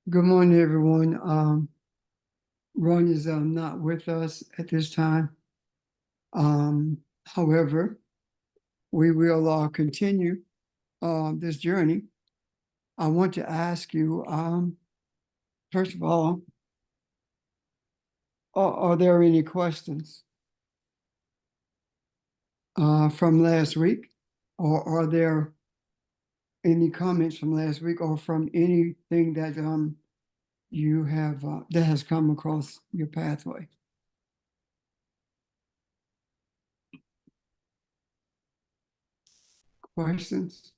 Good morning, everyone. Ron is not with us at this time. However, we will continue this journey. I want to ask you, first of all, are there any questions from last week? Or are there any comments from last week or from anything that you have that has come across your pathway? Questions?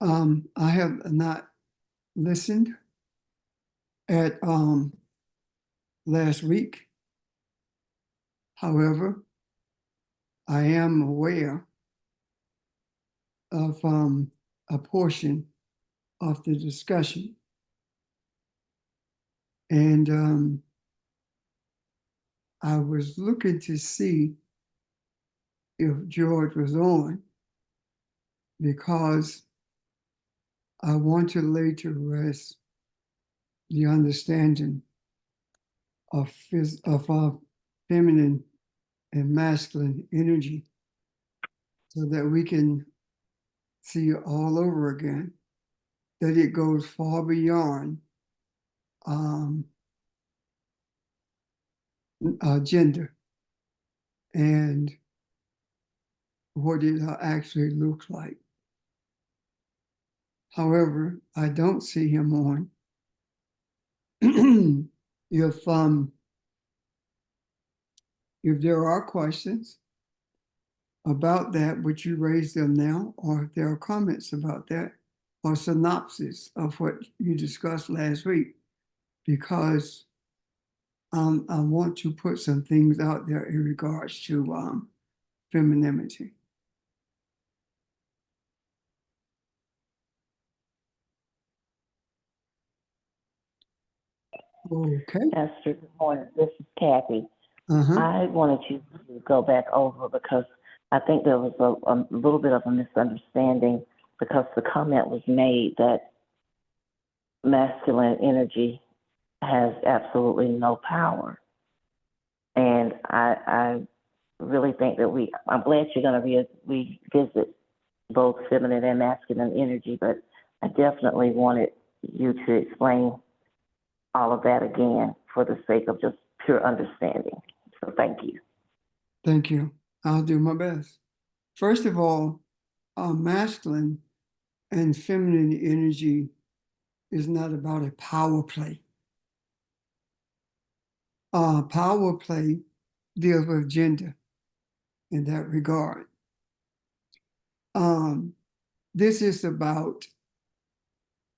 I have not listened at last week. However, I am aware of a portion of the discussion. And I was looking to see if George was on because I want to lay to rest the understanding of feminine and masculine energy so that we can see all over again that it goes far beyond gender and what it actually looks like. However, I don't see him on. If there are questions about that, would you raise them now? Or if there are comments about that, or synopsis of what you discussed last week? Because I want to put some things out there in regards to femininity. Okay. Esther, good morning. This is Kathy. Uh-huh. I wanted you to go back over because I think there was a little bit of a misunderstanding because the comment was made that masculine energy has absolutely no power. And I really think that I'm glad you're going to revisit both feminine and masculine energy, but I definitely wanted you to explain all of that again for the sake of just pure understanding. So thank you. Thank you. I'll do my best. First of all, masculine and feminine energy is not about a power play. Power play deals with gender in that regard. This is about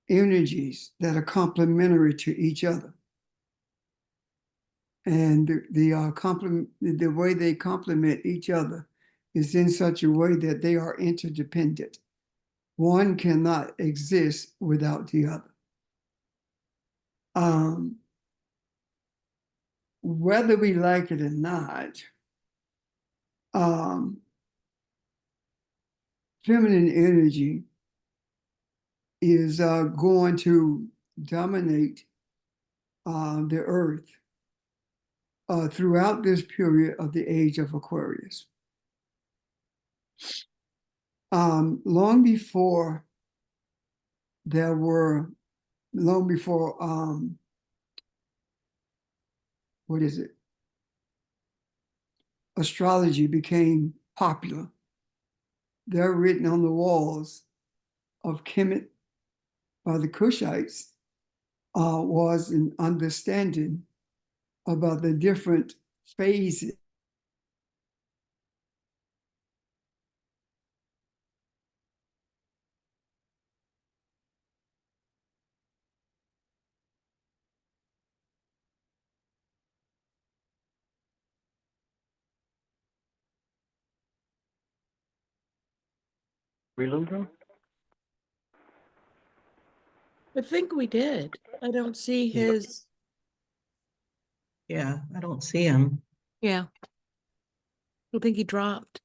energies that are complementary to each other. And the way they complement each other is in such a way that they are interdependent. One cannot exist without the other. Whether we like it or not, feminine energy is going to dominate the earth throughout this period of the age of Aquarius. Long before what is it? Astrology became popular. They're written on the walls of Kemet by the Kushites was an understanding about the different phases We lose him? I think we did. I don't see his, Yeah, I don't see him. yeah. I think he dropped.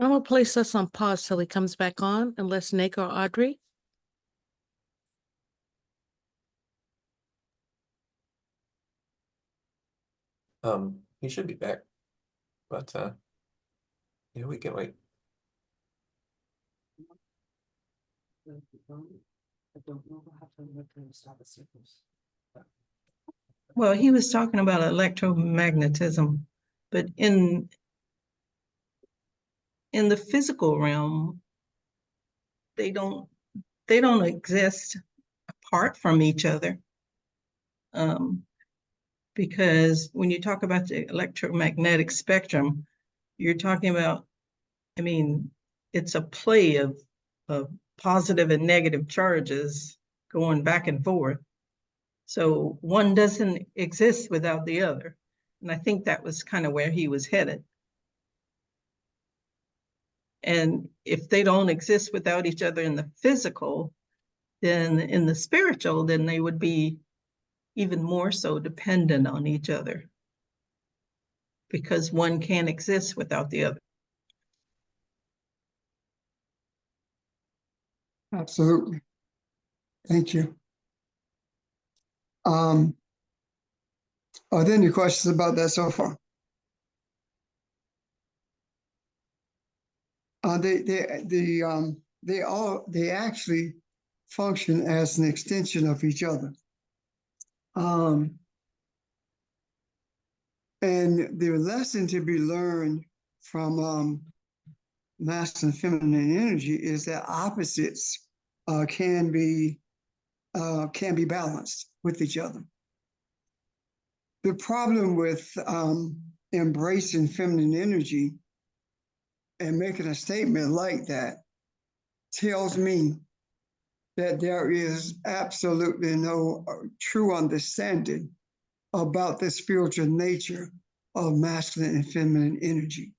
I'm gonna place this on pause till he comes back on, unless Nick or Audrey. He should be back, but yeah, we can wait. Well, he was talking about electromagnetism, but in the physical realm, they don't exist apart from each other. Because when you talk about the electromagnetic spectrum, you're talking about, I mean, it's a play of positive and negative charges going back and forth. So one doesn't exist without the other. And I think that was kind of where he was headed. And if they don't exist without each other in the physical, then in the spiritual, then they would be even more so dependent on each other, because one can't exist without the other. Absolutely. Thank you. Are there any questions about that so far? They actually function as an extension of each other. And the lesson to be learned from masculine and feminine energy is that opposites can be balanced with each other. The problem with embracing feminine energy and making a statement like that tells me that there is absolutely no true understanding about the spiritual nature of masculine and feminine energy.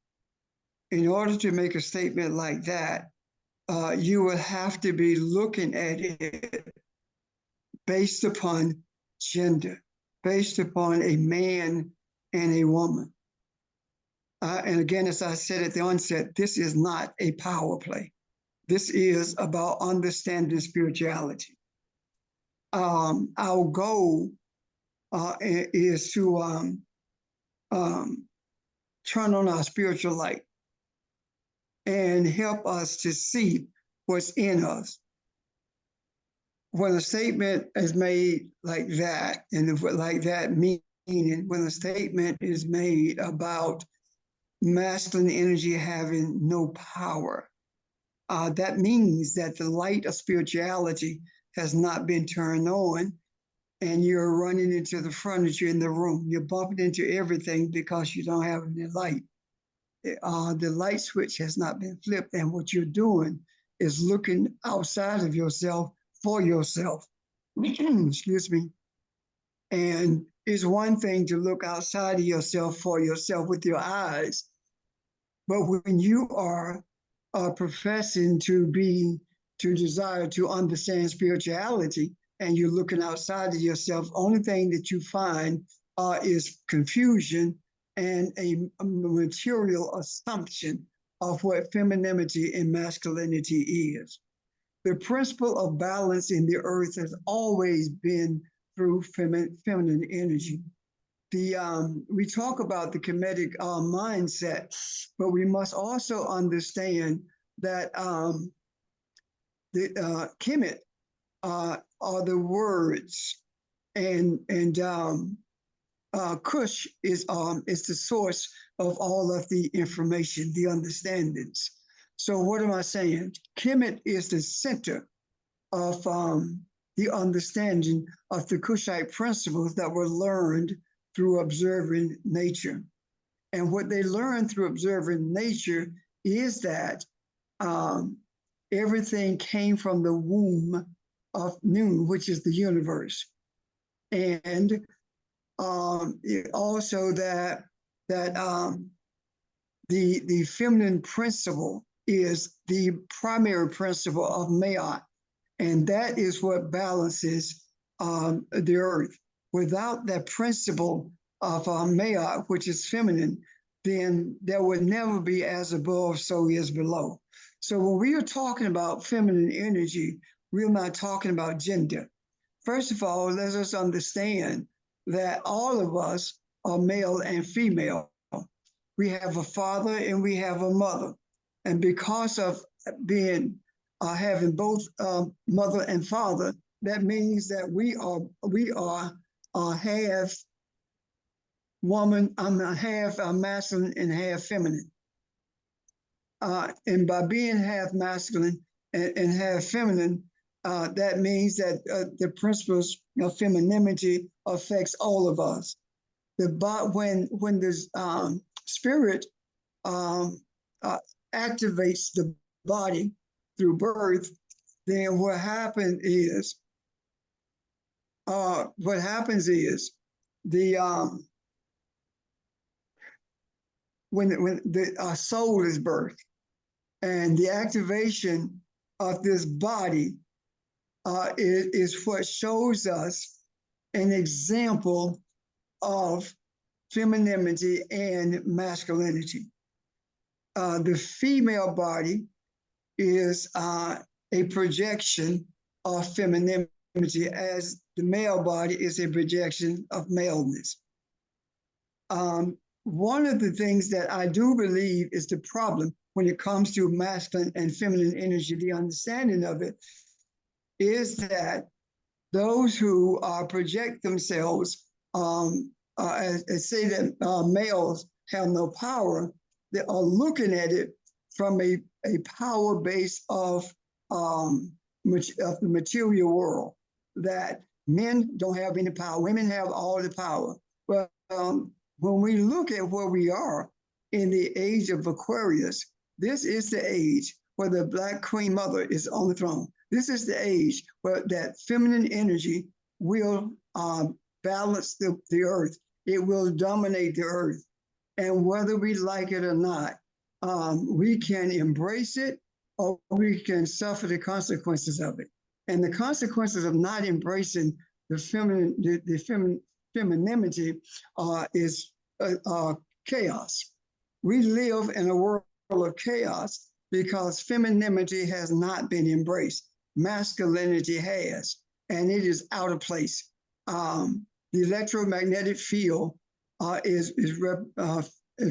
In order to make a statement like that, you would have to be looking at it based upon gender, based upon a man and a woman. And again, as I said at the onset, this is not a power play. This is about understanding spirituality. Our goal is to turn on our spiritual light and help us to see what's in us. When a statement is made like that, and like that meaning, when a statement is made about masculine energy having no power, that means that the light of spirituality has not been turned on, and you're running into the furniture in the room. You're bumping into everything because you don't have any light. The light switch has not been flipped, and what you're doing is looking outside of yourself for yourself. Excuse me. And it's one thing to look outside of yourself for yourself with your eyes, but when you are professing to desire to understand spirituality, and you're looking outside of yourself, only thing that you find is confusion and a material assumption of what femininity and masculinity is. The principle of balance in the earth has always been through feminine energy. We talk about the Kemetic mindset, but we must also understand that the Kemet are the words, and Kush is the source of all of the information, the understandings. So what am I saying? Kemet is the center of the understanding of the Kushite principles that were learned through observing nature. And what they learned through observing nature is that everything came from the womb of Nu, which is the universe. And also that the feminine principle is the primary principle of Ma'at, and that is what balances the earth. Without that principle of Ma'at, which is feminine, then there would never be as above, so is below. So when we are talking about feminine energy, we're not talking about gender. First of all, let us understand that all of us are male and female. We have a father and we have a mother. And because of being having both mother and father, that means that we are half woman, I'm half masculine and half feminine. And by being half masculine and half feminine, that means that the principles of femininity affects all of us. When the spirit activates the body through birth, then what happens is the when the soul is birthed, and the activation of this body is what shows us an example of femininity and masculinity. The female body is a projection of femininity, as the male body is a projection of maleness. One of the things that I do believe is the problem when it comes to masculine and feminine energy, the understanding of it, is that those who project themselves as say that males have no power, they are looking at it from a power base of the material world, that men don't have any power, women have all the power. But when we look at where we are in the age of Aquarius, this is the age where the Black Queen Mother is on the throne. This is the age where that feminine energy will balance the earth. It will dominate the earth. And whether we like it or not, we can embrace it or we can suffer the consequences of it. And the consequences of not embracing the femininity is chaos. We live in a world of chaos because femininity has not been embraced. Masculinity has, and it is out of place. The electromagnetic field is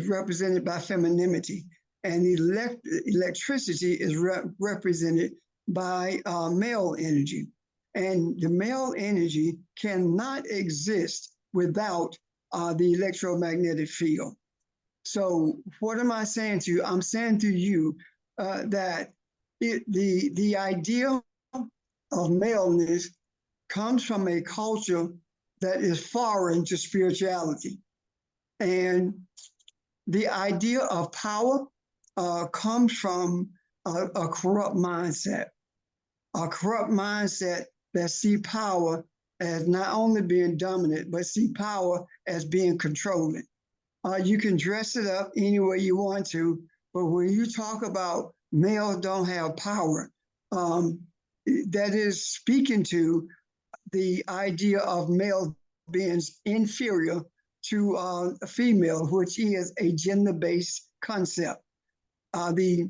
represented by femininity, and electricity is represented by male energy. And the male energy cannot exist without the electromagnetic field. So what am I saying to you? I'm saying to you that the idea of maleness comes from a culture that is foreign to spirituality. And the idea of power comes from a corrupt mindset that see power as not only being dominant, but see power as being controlling. You can dress it up any way you want to, but when you talk about males don't have power, that is speaking to the idea of male being inferior to a female, which is a gender-based concept. The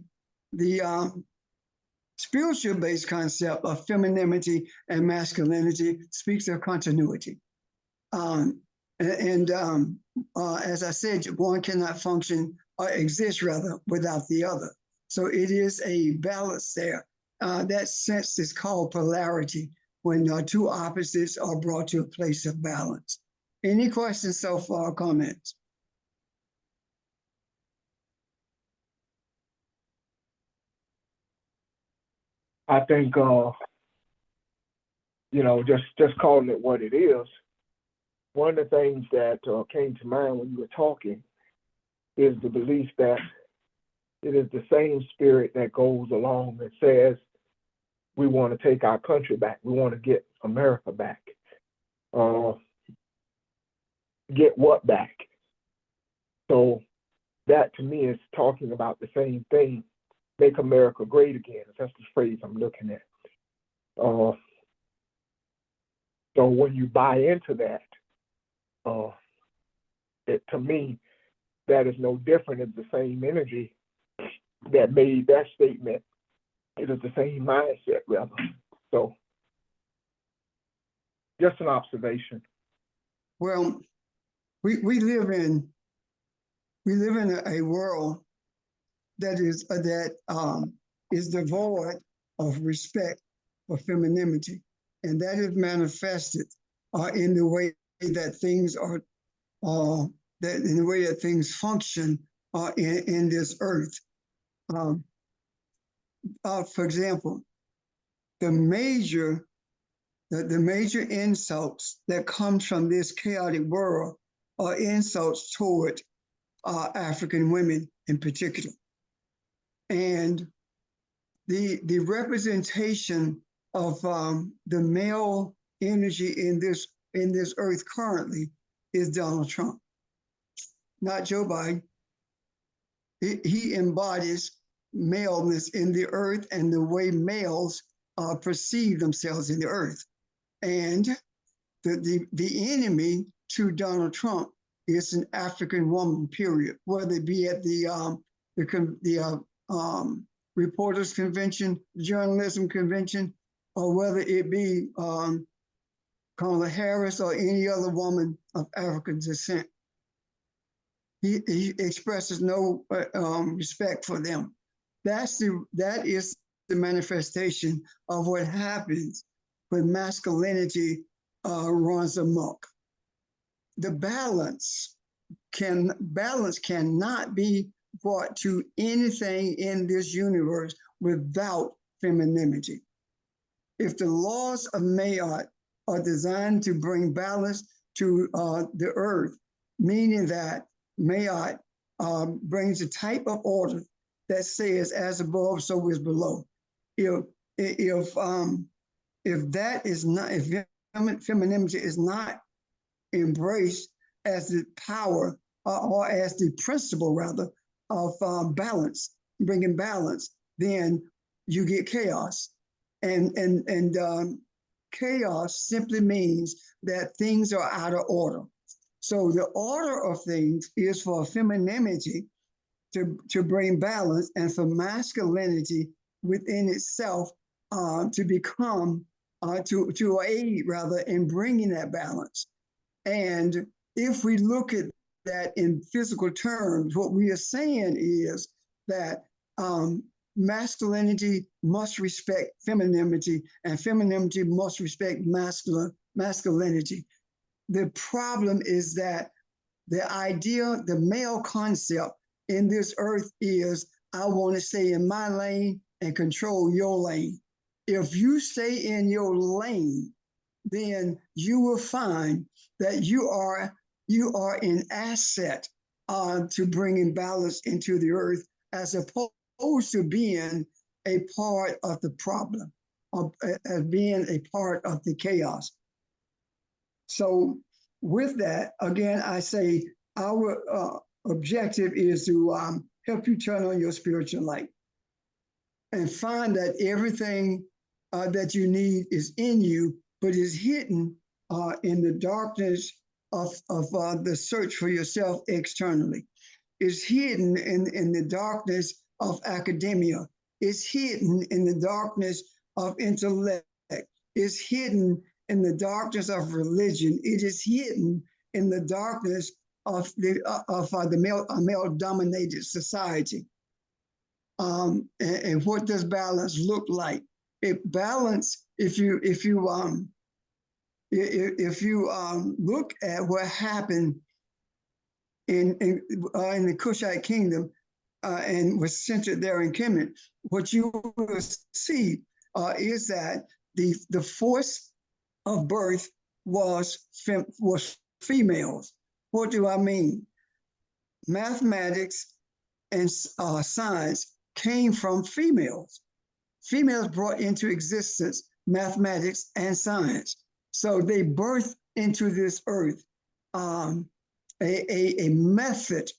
spiritual-based concept of femininity and masculinity speaks of continuity. As I said, one cannot function or exist rather without the other. So it is a balance there. That sense is called polarity, when two opposites are brought to a place of balance. Any questions so far, comments? I think, just calling it what it is, one of the things that came to mind when you were talking is the belief that it is the same spirit that goes along that says, we want to take our country back. We want to get America back. Get what back? So that to me is talking about the same thing. Make America great again. That's the phrase I'm looking at. So when you buy into that, to me, that is no different. It's the same energy that made that statement. It is the same mindset, rather. So, just an observation. Well, we live in a world that is devoid of respect for femininity, and that is manifested in the way that things are that in the way that things function in this earth. For example, the major insults that come from this chaotic world are insults toward African women in particular. And the representation of the male energy in this earth currently is Donald Trump, not Joe Biden. He embodies maleness in the earth and the way males perceive themselves in the earth. And the enemy to Donald Trump is an African woman, period, whether it be at the Reporters Convention, Journalism Convention, or whether it be Kamala Harris or any other woman of African descent. He expresses no respect for them. That is the manifestation of what happens when masculinity runs amok. The balance cannot be brought to anything in this universe without femininity. If the laws of Mayat are designed to bring balance to the earth, meaning that Mayat brings a type of order that says, "As above, so is below." If femininity is not embraced as the power or as the principle, rather, of balance, bringing balance, then you get chaos. And chaos simply means that things are out of order. So the order of things is for femininity to bring balance, and for masculinity within itself to become, to aid rather in bringing that balance. And if we look at that in physical terms, what we are saying is that masculinity must respect femininity, and femininity must respect masculinity. The problem is that the male concept in this earth is, I want to stay in my lane and control your lane. If you stay in your lane, then you will find that you are an asset to bringing balance into the earth, as opposed to being a part of the problem, as being a part of the chaos. So with that, again, I say our objective is to help you turn on your spiritual light and find that everything that you need is in you, but is hidden in the darkness of the search for yourself externally. Is hidden in the darkness of academia. Is hidden in the darkness of intellect. Is hidden in the darkness of religion. It is hidden in the darkness of the male-dominated society. And what does balance look like? If you look at what happened in the Kushite kingdom and was centered there in Kemet, what you will see is that the force of birth was females. What do I mean? Mathematics and science came from females. Females brought into existence mathematics and science. So they birthed into this earth a method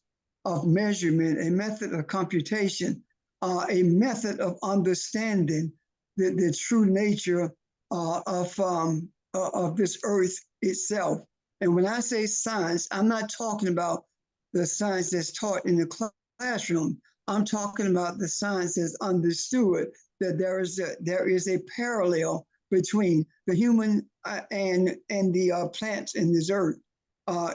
of measurement, a method of computation, a method of understanding the true nature of this earth itself. And when I say science, I'm not talking about the science that's taught in the classroom. I'm talking about the science that's understood, that there is a parallel between the human and the plants in this earth.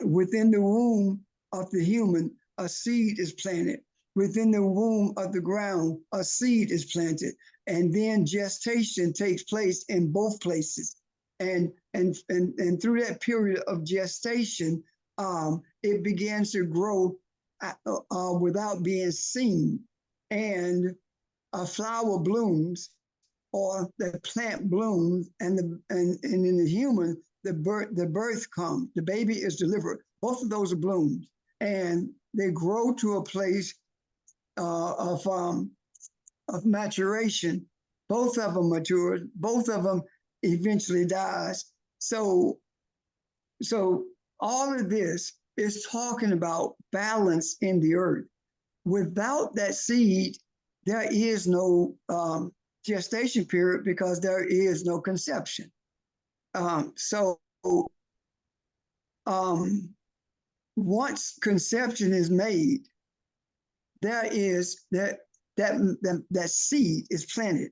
Within the womb of the human, a seed is planted. Within the womb of the ground, a seed is planted, and then gestation takes place in both places. And through that period of gestation, it begins to grow without being seen, and a flower blooms, or the plant blooms, and in the human, the birth comes. The baby is delivered. Both of those are blooms, and they grow to a place of maturation. Both of them mature. Both of them eventually dies. So all of this is talking about balance in the earth. Without that seed, there is no gestation period, because there is no conception. Once conception is made, there is that seed is planted,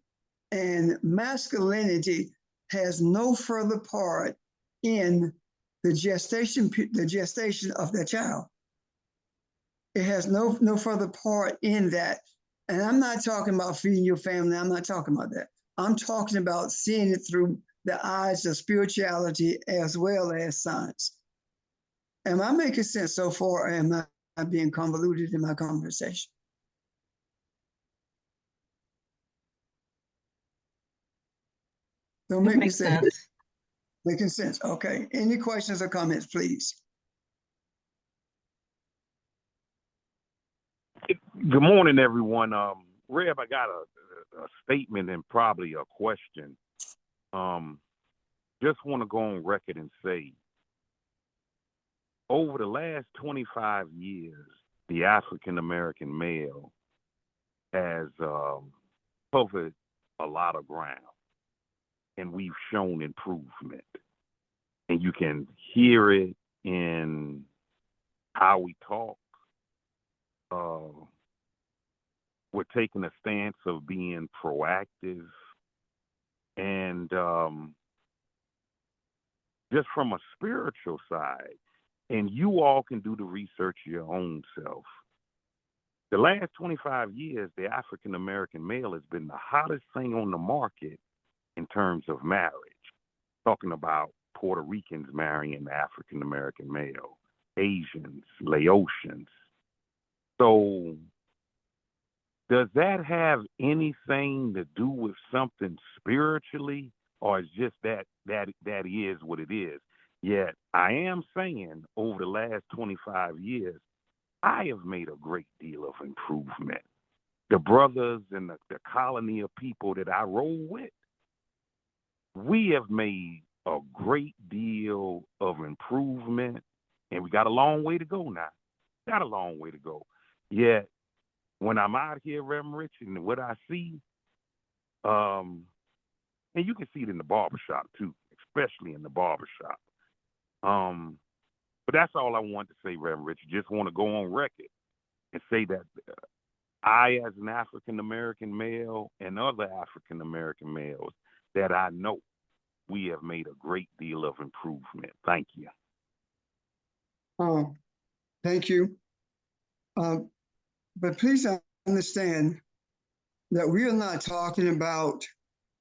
and masculinity has no further part in the gestation of the child. It has no further part in that. And I'm not talking about feeding your family. I'm not talking about that. I'm talking about seeing it through the eyes of spirituality as well as science. Am I making sense so far, or am I being convoluted in my conversation? Don't That make me makes say sense. making sense. Okay. Any questions or comments, please? Good morning, everyone. Reb, I got a statement and probably a question. Just want to go on record and say, over the last 25 years, the African American male has covered a lot of ground, and we've shown improvement. And you can hear it in how we talk. We're taking a stance of being proactive, and just from a spiritual side, and you all can do the research your own self. The last 25 years, the African American male has been the hottest thing on the market in terms of marriage. Talking about Puerto Ricans marrying the African American male, Asians, Laotians. So does that have anything to do with something spiritually, or is just that is what it is? Yet I am saying over the last 25 years, I have made a great deal of improvement. The brothers and the colony of people that I roll with, we have made a great deal of improvement, and we got a long way to go now. Got a long way to go. Yet when I'm out here, Reverend Rich, and what I see, and you can see it in the barbershop too, especially in the barbershop. But that's all I want to say, Reverend Rich. Just want to go on record and say that I, as an African American male, and other African American males that I know, we have made a great deal of improvement. Thank you. Thank you. But please understand that we are not talking about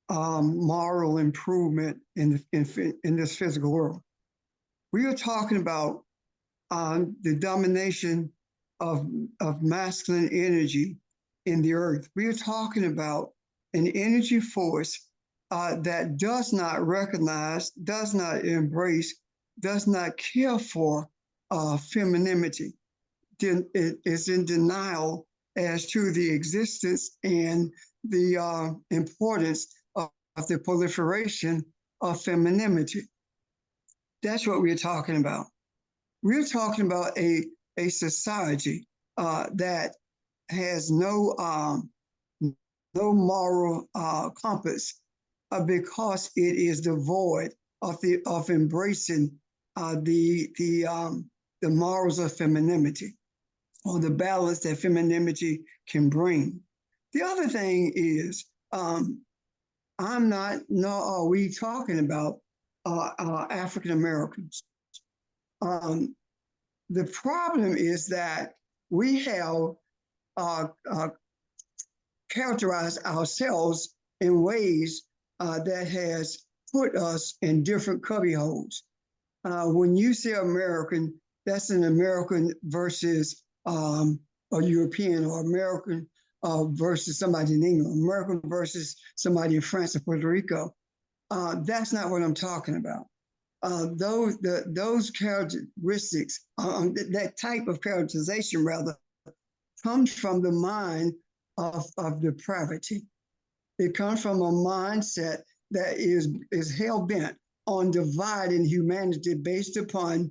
moral improvement in this physical world. We are talking about the domination of masculine energy in the earth. We are talking about an energy force that does not recognize, does not embrace, does not care for femininity. It is in denial as to the existence and the importance of the proliferation of femininity. That's what we're talking about. We're talking about a society that has no moral compass because it is devoid of embracing the morals of femininity. or the balance that femininity can bring. The other thing is, I'm not, nor are we talking about African Americans. The problem is that we have characterized ourselves in ways that has put us in different cubby holes. When you say American, that's an American versus a European, or American versus somebody in England, American versus somebody in France or Puerto Rico. That's not what I'm talking about. Those characteristics, that type of characterization rather, comes from the mind of depravity. It comes from a mindset that is hell bent on dividing humanity based upon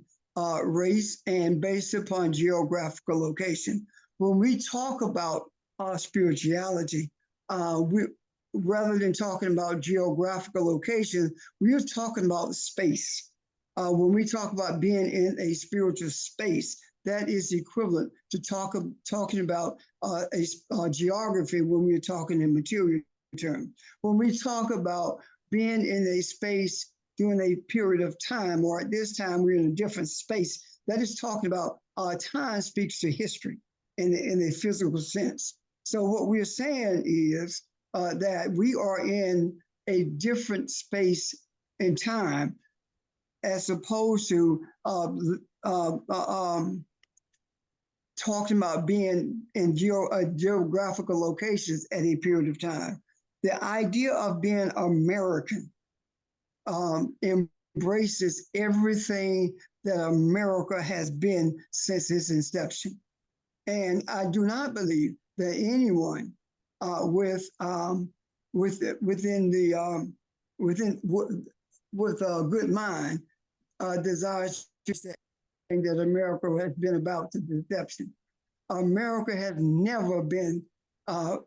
race and based upon geographical location. When we talk about spirituality, rather than talking about geographical location, we're talking about space. When we talk about being in a spiritual space, that is equivalent to talking about a geography when we're talking in material terms. When we talk about being in a space during a period of time, or at this time we're in a different space, that is talking about time speaks to history in a physical sense. So what we're saying is that we are in a different space and time, as opposed to talking about being in geographical locations at a period of time. The idea of being American embraces everything that America has been since its inception. And I do not believe that anyone with a good mind desires to say that America has been about the deception. America has never been has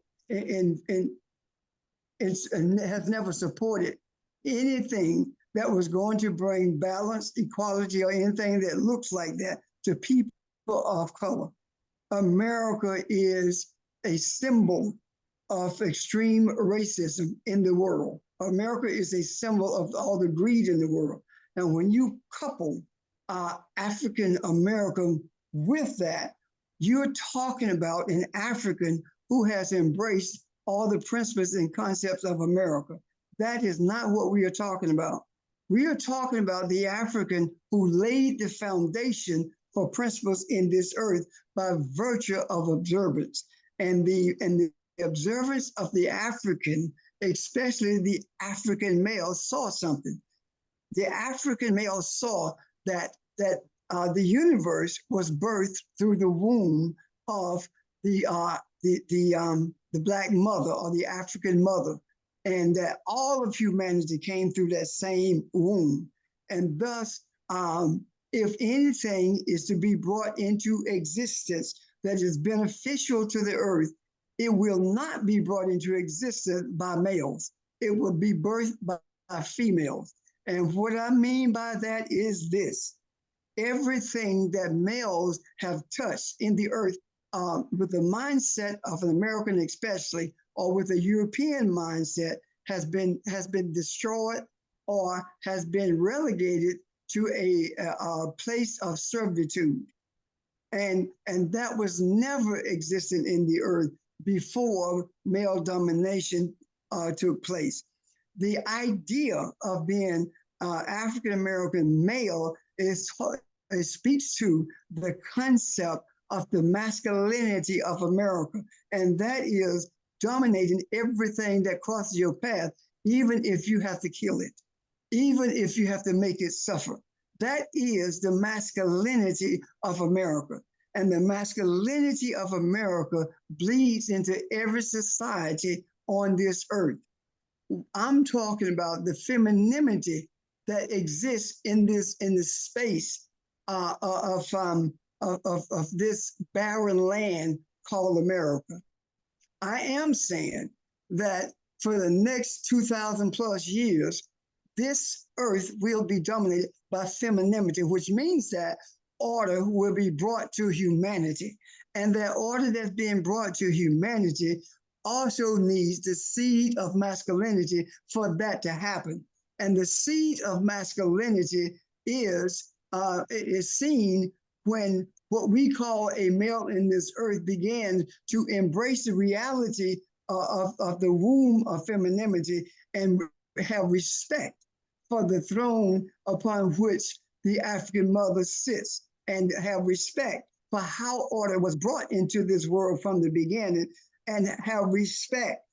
never supported anything that was going to bring balance, equality, or anything that looks like that to people of color. America is a symbol of extreme racism in the world. America is a symbol of all the greed in the world. And when you couple African American with that, you're talking about an African who has embraced all the principles and concepts of America. That is not what we are talking about. We are talking about the African who laid the foundation for principles in this earth by virtue of observance. And the observance of the African, especially the African male, saw something. The African male saw that the universe was birthed through the womb of the Black mother, or the African mother, and that all of humanity came through that same womb. And thus, if anything is to be brought into existence that is beneficial to the earth, it will not be brought into existence by males. It will be birthed by females. And what I mean by that is this: everything that males have touched in the earth with the mindset of an American especially, or with a European mindset, has been destroyed or has been relegated to a place of servitude. And that was never existent in the earth before male domination took place. The idea of being African American male speaks to the concept of the masculinity of America, and that is dominating everything that crosses your path, even if you have to kill it, even if you have to make it suffer. That is the masculinity of America. And the masculinity of America bleeds into every society on this earth. I'm talking about the femininity that exists in this space of this barren land called America. I am saying that for the next 2,000 plus years, this earth will be dominated by femininity, which means that order will be brought to humanity. And that order that's being brought to humanity also needs the seed of masculinity for that to happen. And the seed of masculinity is seen when what we call a male in this earth began to embrace the reality of the womb of femininity and have respect for the throne upon which the African mother sits, and have respect for how order was brought into this world from the beginning, and have respect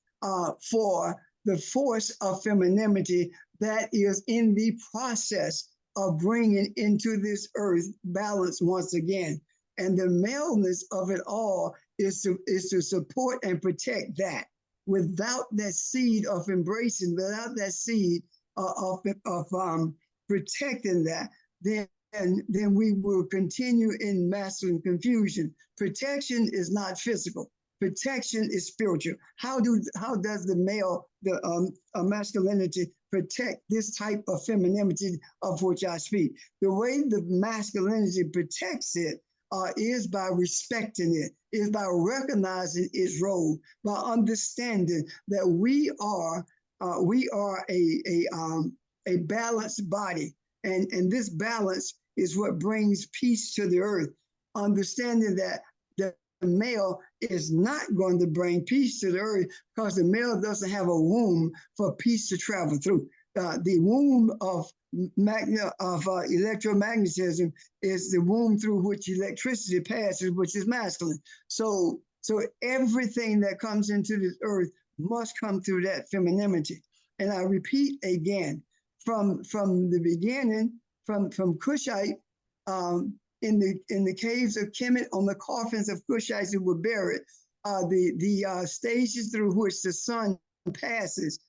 for the force of femininity that is in the process of bringing into this earth balance once again. And the maleness of it all is to support and protect that. Without that seed of embracing, without that seed of protecting that, then we will continue in masculine confusion. Protection is not physical. Protection is spiritual. How does the male, the masculinity protect this type of femininity of which I speak? The way the masculinity protects it is by respecting it, is by recognizing its role, by understanding that we are a balanced body, and this balance is what brings peace to the earth. Understanding that the male is not going to bring peace to the earth because the male doesn't have a womb for peace to travel through. The womb of electromagnetism is the womb through which electricity passes, which is masculine. So everything that comes into this earth must come through that femininity. And I repeat again, from the beginning, from Cushite, in the caves of Kemet, on the coffins of Cushites who were buried, the stages through which the sun passes,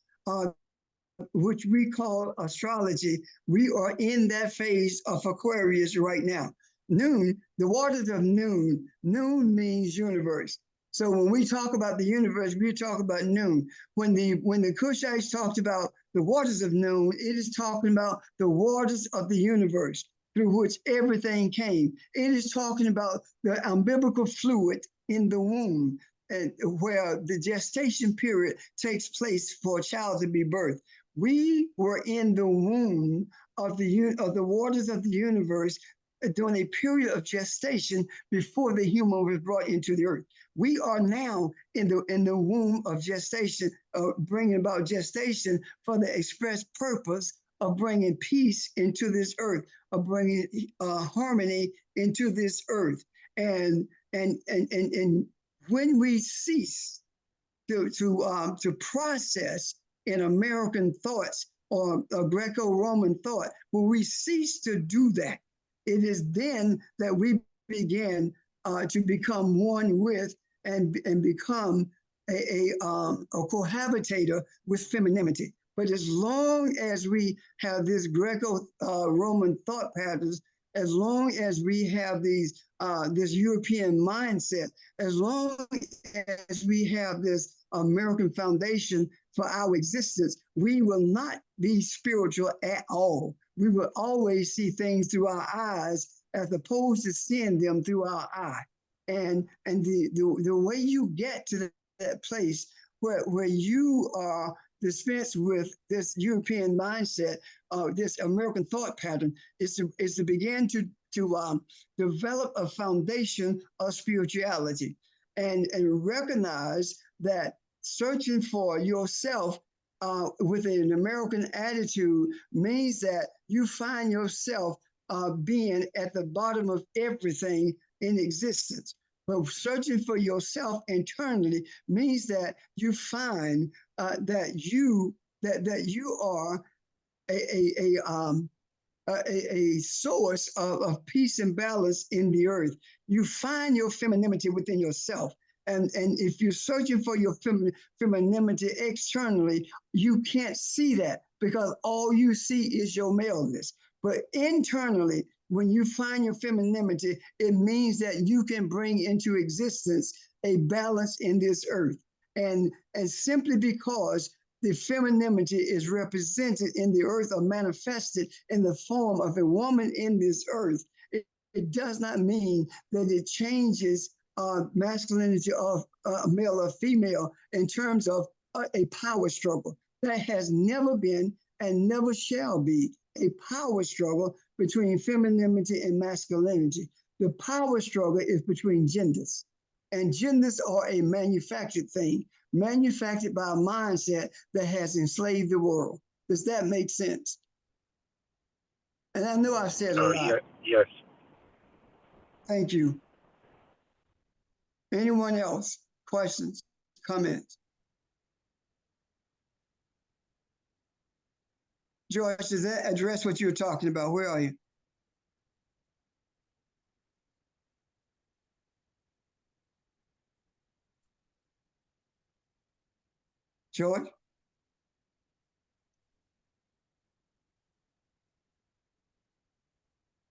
which we call astrology, we are in that phase of Aquarius right now. Noon, the waters of noon means universe. So when we talk about the universe, we talk about noon. When the Cushites talked about the waters of noon, it is talking about the waters of the universe through which everything came. It is talking about the umbilical fluid in the womb, and where the gestation period takes place for a child to be birthed. We were in the womb of the waters of the universe during a period of gestation before the human was brought into the earth. We are now in the womb of gestation, bringing about gestation for the express purpose of bringing peace into this earth, of bringing harmony into this earth. And when we cease to process in American thoughts or Greco-Roman thought, when we cease to do that, it is then that we begin to become one with and become a cohabitator with femininity. But as long as we have this Greco-Roman thought patterns, as long as we have these this European mindset, as long as we have this American foundation for our existence, we will not be spiritual at all. We will always see things through our eyes as opposed to seeing them through our eye. And the way you get to that place where you are dispensed with this European mindset, this American thought pattern, is to begin to develop a foundation of spirituality and recognize that searching for yourself with an American attitude means that you find yourself being at the bottom of everything in existence. But searching for yourself internally means that you find that you are a source of peace and balance in the earth. You find your femininity within yourself. And if you're searching for your femininity externally, you can't see that because all you see is your maleness. But internally, when you find your femininity, it means that you can bring into existence a balance in this earth. And simply because the femininity is represented in the earth or manifested in the form of a woman in this earth, it it does not mean that it changes masculinity of male or female in terms of a power struggle. That has never been and never shall be a power struggle between femininity and masculinity. The power struggle is between genders, and genders are a manufactured thing, manufactured by a mindset that has enslaved the world. Does that make sense? And I know I've said a lot. Yes. Thank you. Anyone else? Questions, comments? George, does that address what you were talking about? Where are you? George?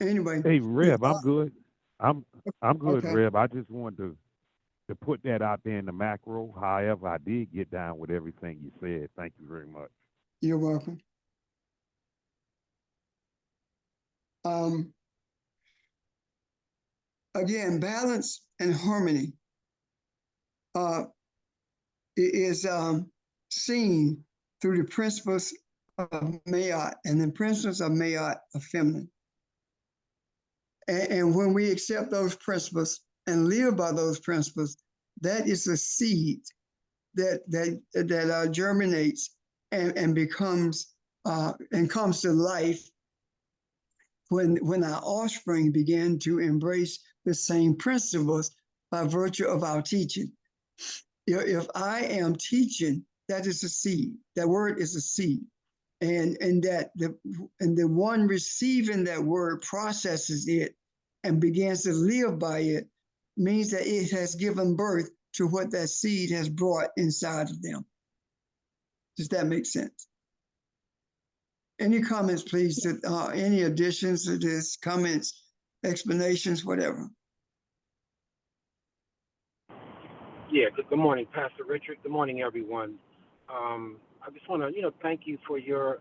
Anyway. Hey, Reb, yeah, I'm good. I'm good, okay. Reb. I just wanted to put that out there in the macro. However, I did get down with everything you said. Thank you very much. You're welcome. Again, balance and harmony is seen through the principles of Mayat, and the principles of Mayat are feminine. And when we accept those principles and live by those principles, that is a seed that germinates and becomes and comes to life when our offspring begin to embrace the same principles by virtue of our teaching. If I am teaching, that is a seed. That word is a seed. And the one receiving that word processes it and begins to live by it, means that it has given birth to what that seed has brought inside of them. Does that make sense? Any comments, please? Any additions to this? Comments, explanations, whatever. Yeah, good morning, Pastor Richard. Good morning, everyone. I just want to, thank you for your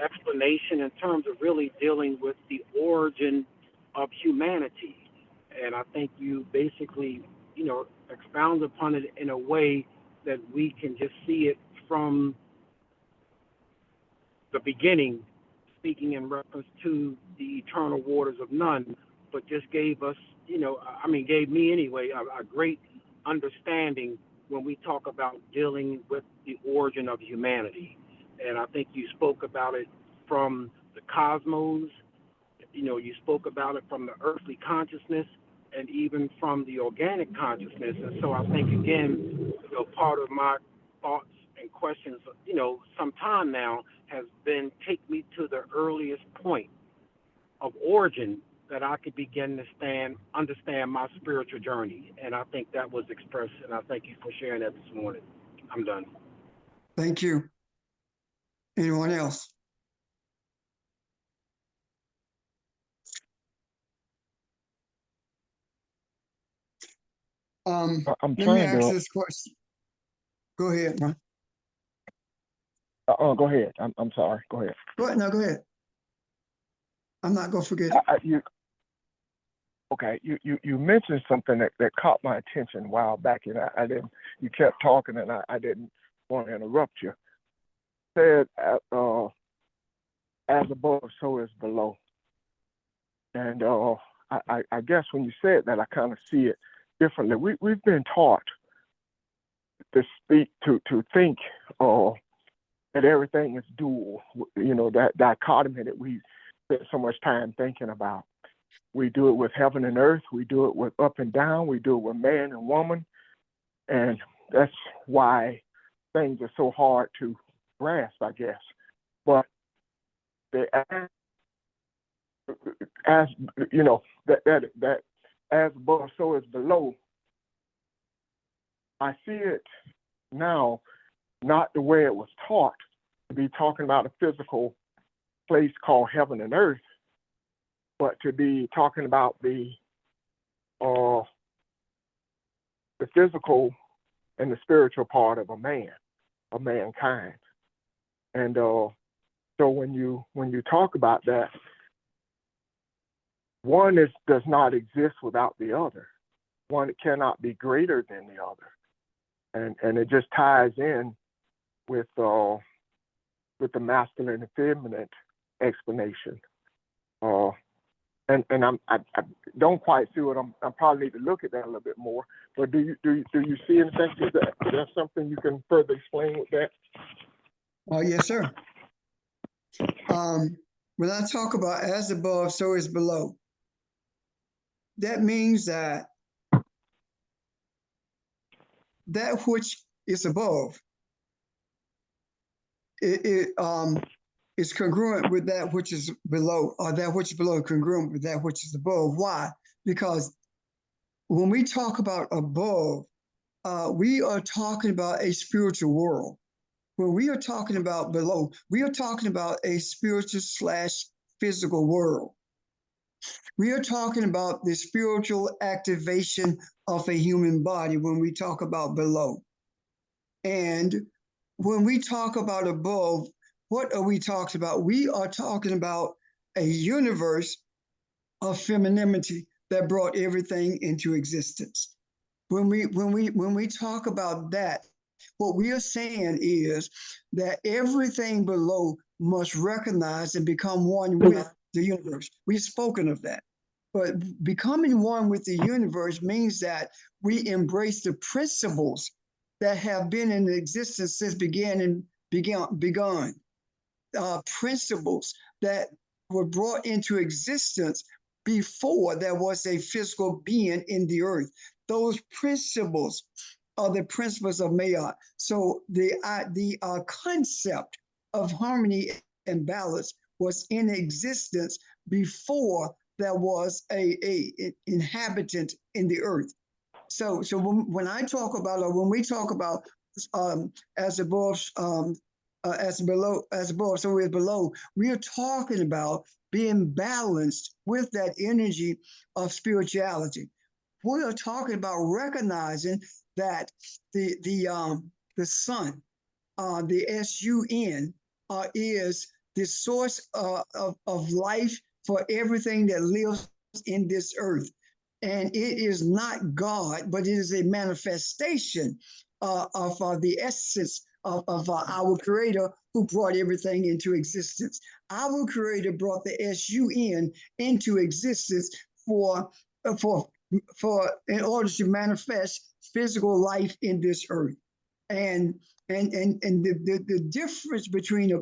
explanation in terms of really dealing with the origin of humanity. And I think you basically, expound upon it in a way that we can just see it from the beginning, speaking in reference to the eternal waters of none, but just gave us, gave me anyway, a great understanding when we talk about dealing with the origin of humanity. And I think you spoke about it from the cosmos, you spoke about it from the earthly consciousness and even from the organic consciousness. And so I think, again, part of my thoughts and questions, some time now has been take me to the earliest point of origin that I could begin to understand my spiritual journey. And I think that was expressed, and I thank you for sharing that this morning. I'm done. Thank you. Anyone else? I'm Let me trying ask to. this question. Go ahead, Ron. Go ahead. I'm sorry. Go ahead. Go ahead. No, go ahead. I'm not gonna forget it. You mentioned something that caught my attention a while back, and I didn't. You kept talking, and I didn't want to interrupt you. Said, as above, so is below. And I guess when you said that, I kind of see it differently. We've been taught to speak, to think, that everything is dual. That dichotomy that we spend so much time thinking about. We do it with heaven and earth. We do it with up and down. We do it with man and woman. And that's why things are so hard to grasp, I guess. But as that as above, so is below. I see it now, not the way it was taught, to be talking about a physical place called heaven and earth, but to be talking about the physical and the spiritual part of mankind. And so when you talk about that, does not exist without the other. One cannot be greater than the other, and it just ties in with the masculine and feminine explanation. And I don't quite see what I probably need to look at that a little bit more. But do you see anything to that? Is there something you can further explain with that? Yes, sir. When I talk about as above, so is below, that means that which is above, it is congruent with that which is below, or that which is below congruent with that which is above. Why? Because when we talk about above, we are talking about a spiritual world. When we are talking about below, we are talking about a spiritual / physical world. We are talking about the spiritual activation of a human body when we talk about below. And when we talk about above, what are we talking about? We are talking about a universe of femininity that brought everything into existence. When we talk about that, what we are saying is that everything below must recognize and become one with the universe. We've spoken of that. But becoming one with the universe means that we embrace the principles that have been in existence since begun. Principles that were brought into existence before there was a physical being in the earth. Those principles are the principles of Ma'at. So the concept of harmony and balance was in existence before there was a inhabitant in the earth. So when I talk about, or when we talk about as above, as below, as above, so is below, we are talking about being balanced with that energy of spirituality. We are talking about recognizing that the sun, the SUN, is the source of life for everything that lives in this earth. And it is not God, but it is a manifestation of the essence of our Creator who brought everything into existence. Our Creator brought the SUN into existence for in order to manifest physical life in this earth. And the difference between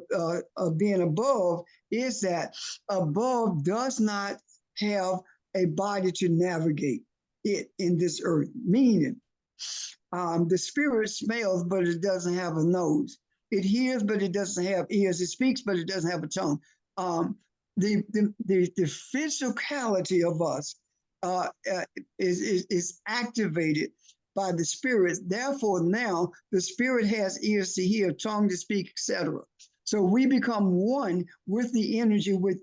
being above is that above does not have a body to navigate it in this earth, meaning the spirit smells, but it doesn't have a nose. It hears, but it doesn't have ears. It speaks, but it doesn't have a tongue. The physicality of us is activated by the spirit. Therefore, now the spirit has ears to hear, tongue to speak, etc. So we become one with the energy, with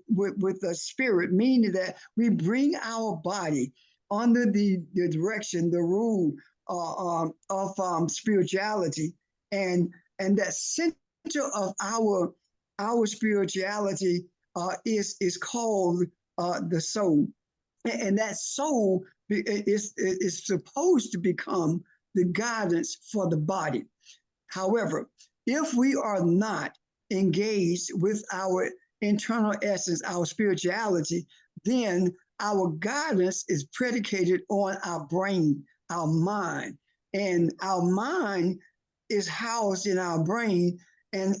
the spirit, meaning that we bring our body under the direction, the rule of spirituality, and that center of our spirituality is called the soul, and that soul is supposed to become the guidance for the body. However, if we are not engaged with our internal essence, our spirituality, then our guidance is predicated on our brain, our mind, and our mind is housed in our brain, and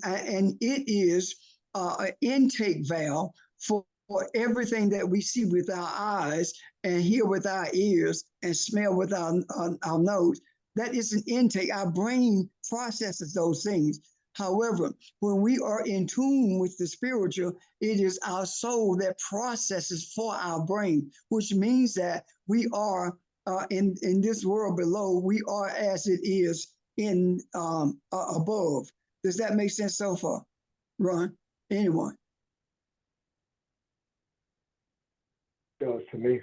it is an intake valve for everything that we see with our eyes and hear with our ears and smell with our nose. That is an intake. Our brain processes those things. However, when we are in tune with the spiritual, it is our soul that processes for our brain, which means that we are in this world below, we are as it is in above. Does that make sense so far, Ron? Anyone? Does to me.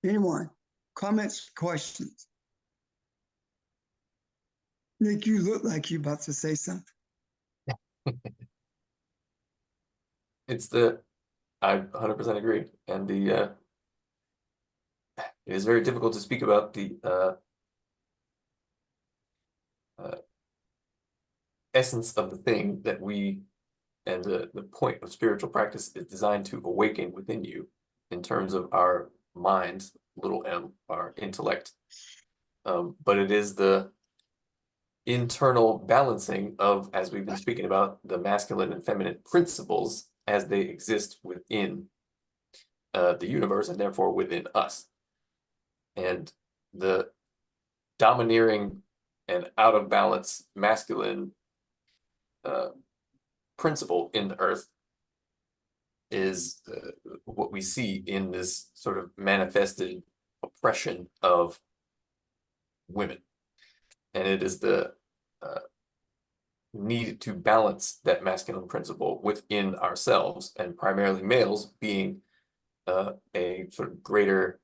Anyone? Comments, questions? Nick, you look like you're about to say something. It's the I 100% agree. And it is very difficult to speak about the essence of the thing that we, and the point of spiritual practice is designed to awaken within you in terms of our mind, little m, our intellect. But it is the internal balancing of, as we've been speaking about, the masculine and feminine principles as they exist within the universe and therefore within us. And the domineering and out of balance masculine principle in the earth is what we see in this sort of manifested oppression of women. And it is the need to balance that masculine principle within ourselves, and primarily males being a sort of greater,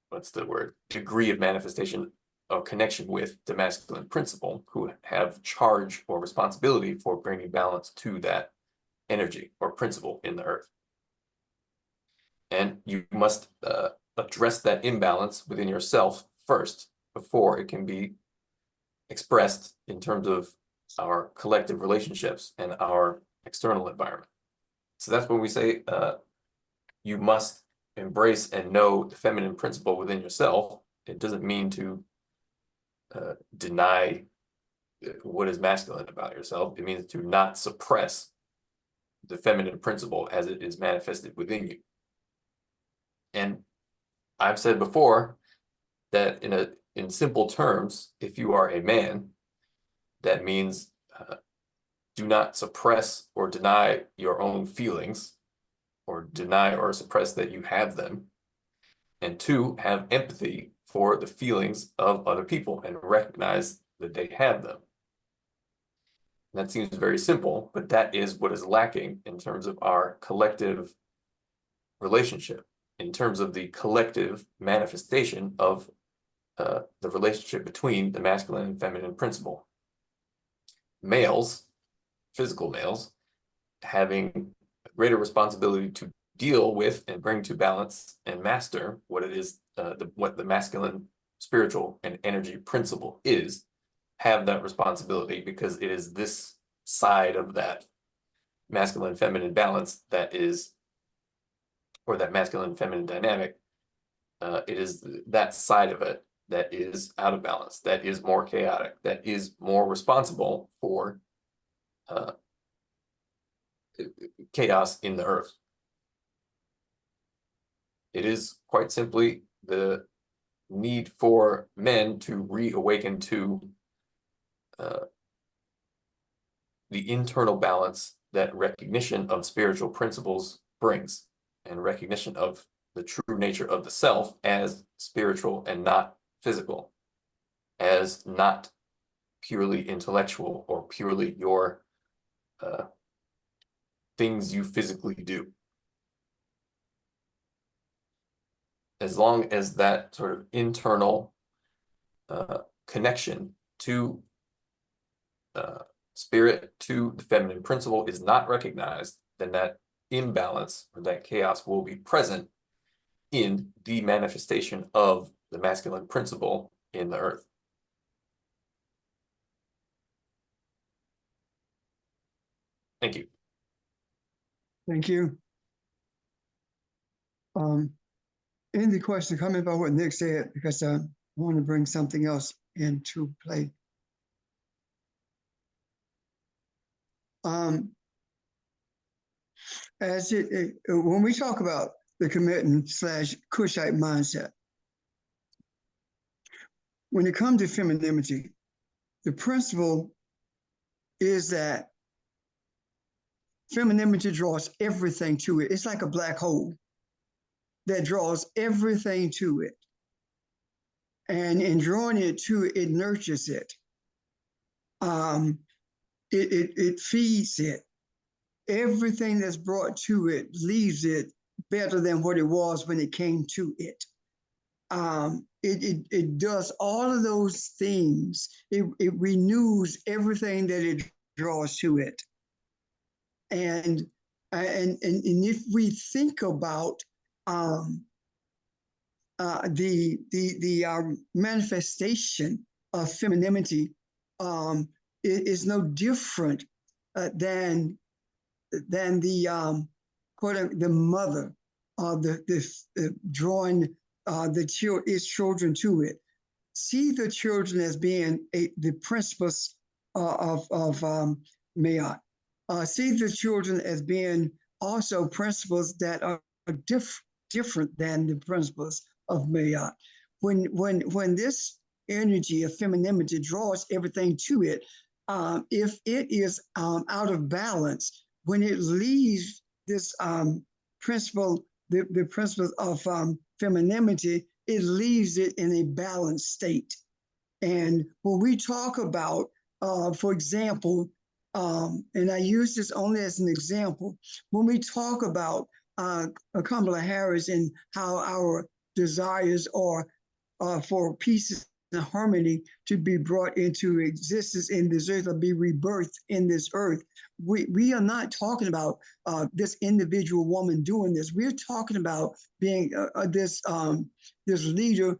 what's the word, degree of manifestation or connection with the masculine principle, who have charge or responsibility for bringing balance to that energy or principle in the earth. And you must address that imbalance within yourself first before it can be expressed in terms of our collective relationships and our external environment. So that's when we say you must embrace and know the feminine principle within yourself. It doesn't mean to deny what is masculine about yourself. It means to not suppress the feminine principle as it is manifested within you. And I've said before that in simple terms, if you are a man, that means do not suppress or deny your own feelings, or deny or suppress that you have them. And two, have empathy for the feelings of other people and recognize that they have them. That seems very simple, but that is what is lacking in terms of our collective relationship, in terms of the collective manifestation of the relationship between the masculine and feminine principle. Males, physical males, having a greater responsibility to deal with and bring to balance and master what it is, what the masculine spiritual and energy principle is, have that responsibility, because it is this side of that masculine feminine balance that is, or that masculine feminine dynamic, it is that side of it that is out of balance, that is more chaotic, that is more responsible for chaos in the earth. It is quite simply the need for men to reawaken to the internal balance that recognition of spiritual principles brings, and recognition of the true nature of the self as spiritual and not physical, as not purely intellectual or purely your things you physically do. As long as that sort of internal connection to spirit, to the feminine principle is not recognized, then that imbalance or that chaos will be present in the manifestation of the masculine principle in the earth. Thank you. Thank you. In the question, comment about what Nick said, because I want to bring something else into play. When we talk about the commitment / Cushite mindset, when it comes to femininity, the principle is that femininity draws everything to it. It's like a black hole that draws everything to it. And in drawing it to it, it nurtures it. It feeds it. Everything that's brought to it leaves it better than what it was when it came to it. It does all of those things. It renews everything that it draws to it. And And if we think about the manifestation of femininity, it is no different than the quote the mother, the drawing its children to it. See the children as being the principles of Mayat. See the children as being also principles that are different than the principles of Mayat. When this energy of femininity draws everything to it, if it is out of balance, when it leaves this principle, the principle of femininity, it leaves it in a balanced state. And when we talk about, for example, and I use this only as an example, when we talk about Kamala Harris and how our desires are for peace and harmony to be brought into existence in this earth or be rebirthed in this earth, we are not talking about this individual woman doing this. We're talking about being this leader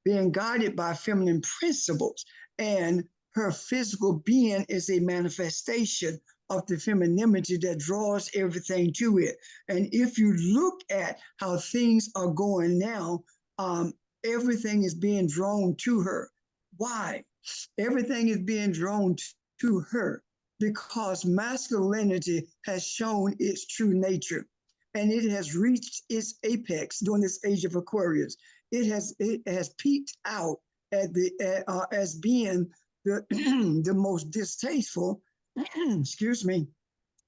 being guided by feminine principles, and her physical being is a manifestation of the femininity that draws everything to it. And if you look at how things are going now, everything is being drawn to her. Why? Everything is being drawn to her because masculinity has shown its true nature, and it has reached its apex during this age of Aquarius. It has peaked out at as being the the most distasteful, excuse me,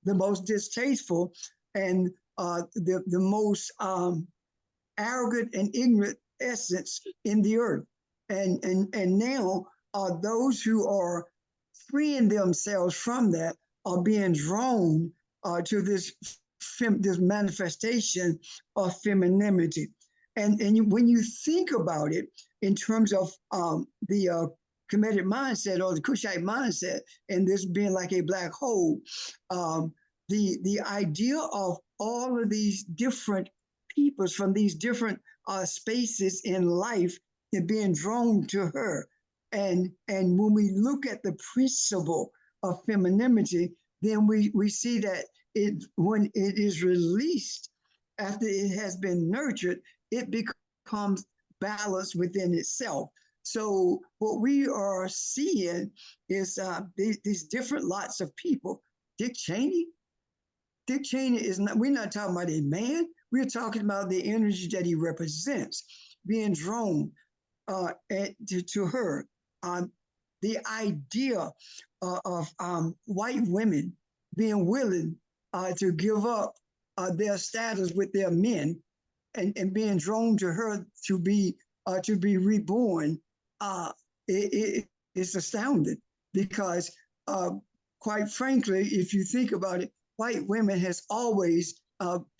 the most distasteful and the most arrogant and ignorant essence in the earth. And now those who are freeing themselves from that are being drawn to this manifestation of femininity. And when you think about it in terms of the Kemetic mindset or the Kushite mindset, and this being like a black hole, the idea of all of these different peoples from these different spaces in life is being drawn to her. And when we look at the principle of femininity, then we see that when it is released after it has been nurtured, it becomes balanced within itself. So what we are seeing is these different lots of people. Dick Cheney is not, we're not talking about a man, we're talking about the energy that he represents being drawn to her. The idea of white women being willing to give up their status with their men and being drawn to her to be reborn, it's astounding because quite frankly, if you think about it, white women has always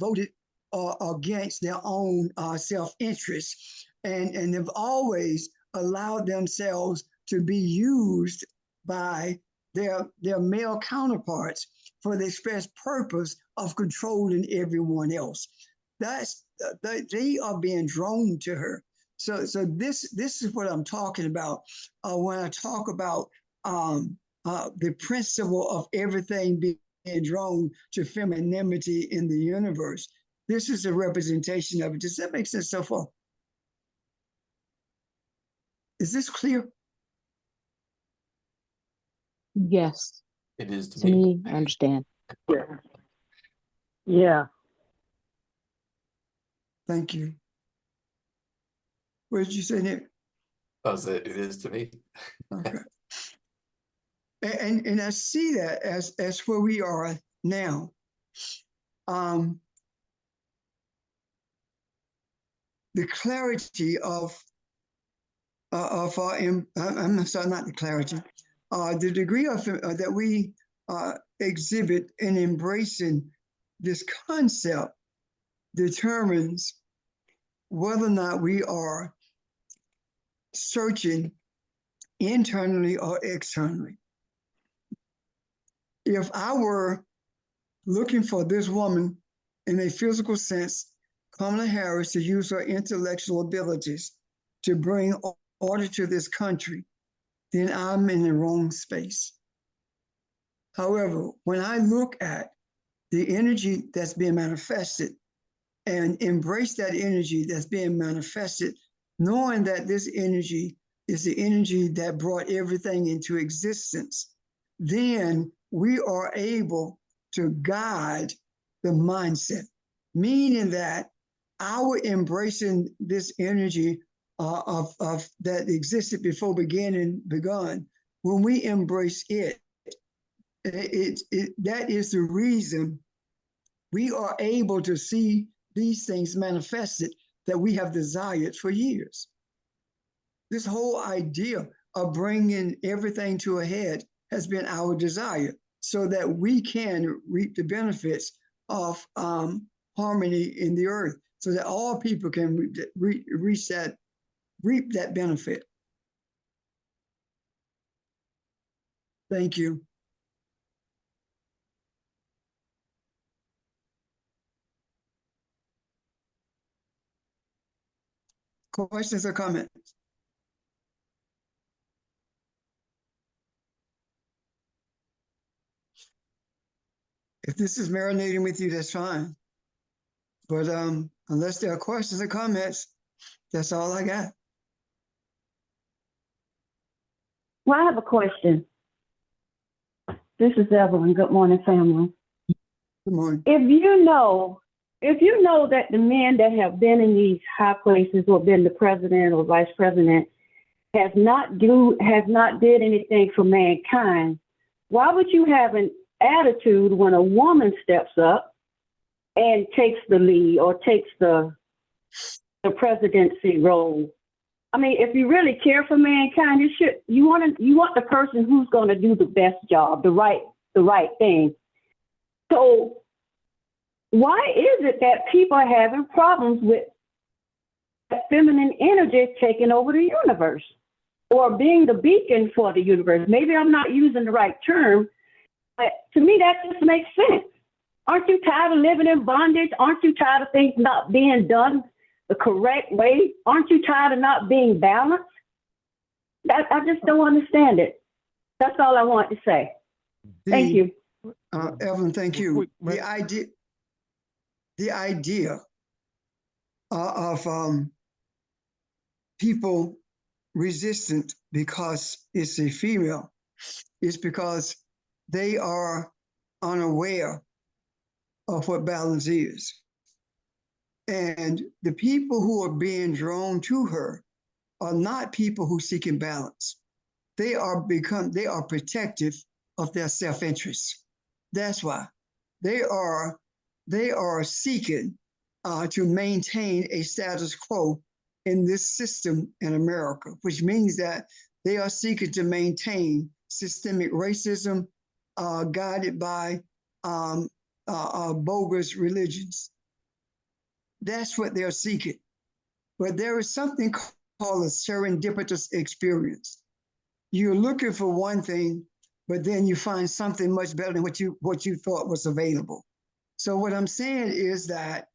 voted against their own self-interest, and have always allowed themselves to be used by their male counterparts for the express purpose of controlling everyone else. They are being drawn to her. So this is what I'm talking about when I talk about the principle of everything being drawn to femininity in the universe. This is a representation of it. Does that make sense so far? Is this clear? Yes, It is to me, I understand. Yeah. Yeah. Thank you. What did you say, Nick? It is to me. Okay. And I see that as where we are now. The clarity of our, I'm sorry, not the clarity, the degree of that we exhibit in embracing this concept determines whether or not we are searching internally or externally. If our looking for this woman in a physical sense, Kamala Harris, to use her intellectual abilities to bring order to this country, then I'm in the wrong space. However, when I look at the energy that's being manifested and embrace that energy that's being manifested, knowing that this energy is the energy that brought everything into existence, then we are able to guide the mindset, meaning that our embracing this energy of that existed before begun, when we embrace it, that is the reason we are able to see these things manifested that we have desired for years. This whole idea of bringing everything to a head has been our desire so that we can reap the benefits of harmony in the earth, so that all people can reap that benefit. Thank you. Questions or comments? If this is marinating with you, that's fine. But unless there are questions or comments, that's all I got. Well, I have a question. This is Evelyn. Good morning, family. Good morning. If you know that the men that have been in these high places or been the president or vice president has not did anything for mankind, why would you have an attitude when a woman steps up and takes the lead or takes the presidency role? I mean, if you really care for mankind, you want the person who's going to do the best job, the right thing. So why is it that people are having problems with feminine energy taking over the universe or being the beacon for the universe? Maybe I'm not using the right term, but to me, that just makes sense. Aren't you tired of living in bondage? Aren't you tired of things not being done the correct way? Aren't you tired of not being balanced? I just don't understand it. That's all I want to say. Thank you. Evelyn, thank you. The idea of people resistant because it's a female is because they are unaware of what balance is. And the people who are being drawn to her are not people who seek balance. They are protective of their self-interest. That's why they are seeking to maintain a status quo in this system in America, which means that they are seeking to maintain systemic racism guided by bogus religions. That's what they're seeking. But there is something called a serendipitous experience. You're looking for one thing, but then you find something much better than what you thought was available. So what I'm saying is that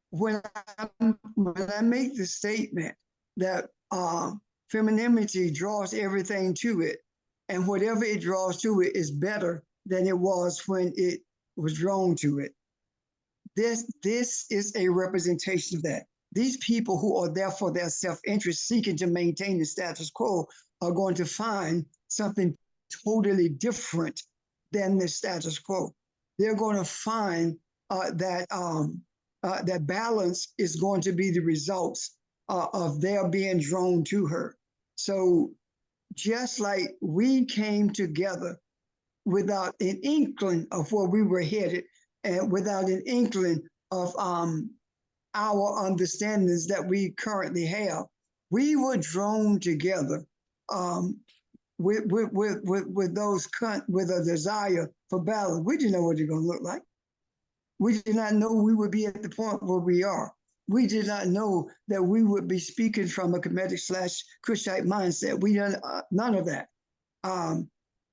when I make the statement that femininity draws everything to it, and whatever it draws to it is better than it was when it was drawn to it. This is a representation of that. These people who are there for their self-interest, seeking to maintain the status quo, are going to find something totally different than the status quo. They're going to find that balance is going to be the results of their being drawn to her. So just like we came together without an inkling of where we were headed and without an inkling of our understandings that we currently have, we were drawn together with a desire for balance. We didn't know what it was going to look like. We did not know we would be at the point where we are. We did not know that we would be speaking from a Kemetic/Kushite mindset. We done none of that.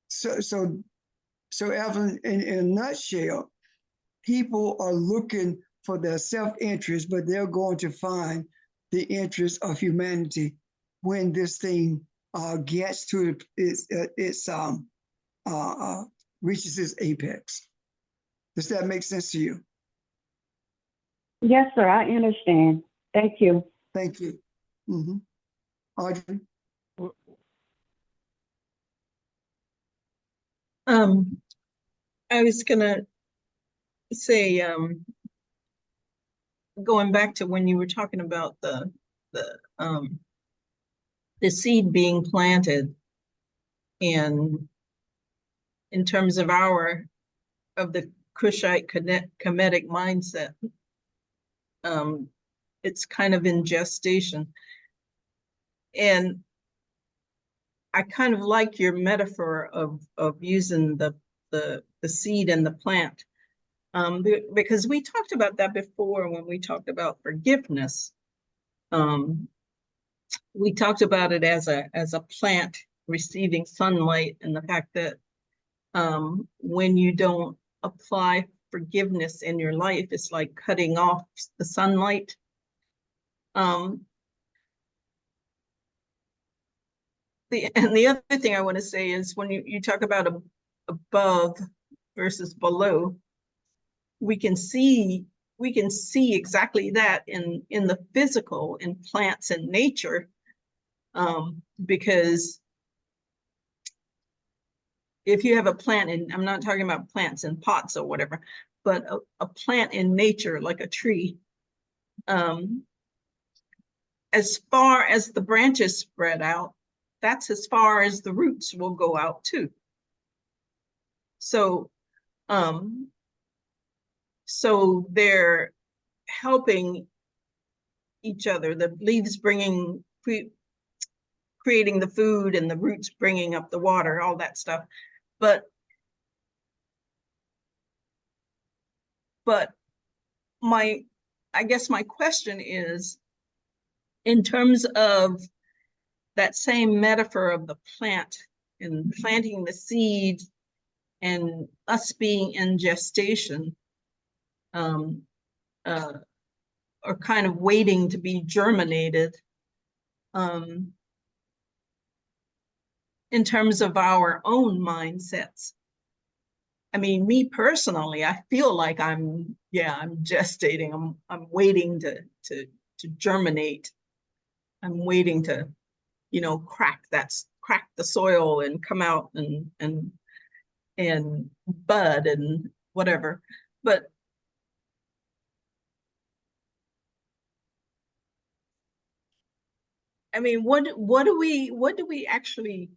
So Evelyn, in a nutshell, people are looking for their self-interest, but they're going to find the interest of humanity when this thing gets to reaches its apex. Does that make sense to you? Yes, sir, I understand. Thank you. Thank you. Mm-hmm. Audrey? I was gonna say, going back to when you were talking about the seed being planted, and in terms of the Kushite Kemetic mindset, it's kind of in gestation. And I kind of like your metaphor of using the seed and the plant, because we talked about that before when we talked about forgiveness. We talked about it as a plant receiving sunlight, and the fact that when you don't apply forgiveness in your life, it's like cutting off the sunlight. And the other thing I want to say is when you talk about above versus below, we can see exactly that in the physical, in plants and nature, because if you have a plant, and I'm not talking about plants in pots or whatever, but a plant in nature, like a tree, as far as the branches spread out, that's as far as the roots will go out too. So they're helping each other. The leaves creating the food, and the roots bringing up the water, all that stuff. But I guess my question is, in terms of that same metaphor of the plant and planting the seed and us being in gestation, or kind of waiting to be germinated, in terms of our own mindsets. I mean, me personally, I feel like I'm gestating. I'm waiting to germinate. I'm waiting to, crack the soil and come out and bud and whatever. But I mean, what do we actually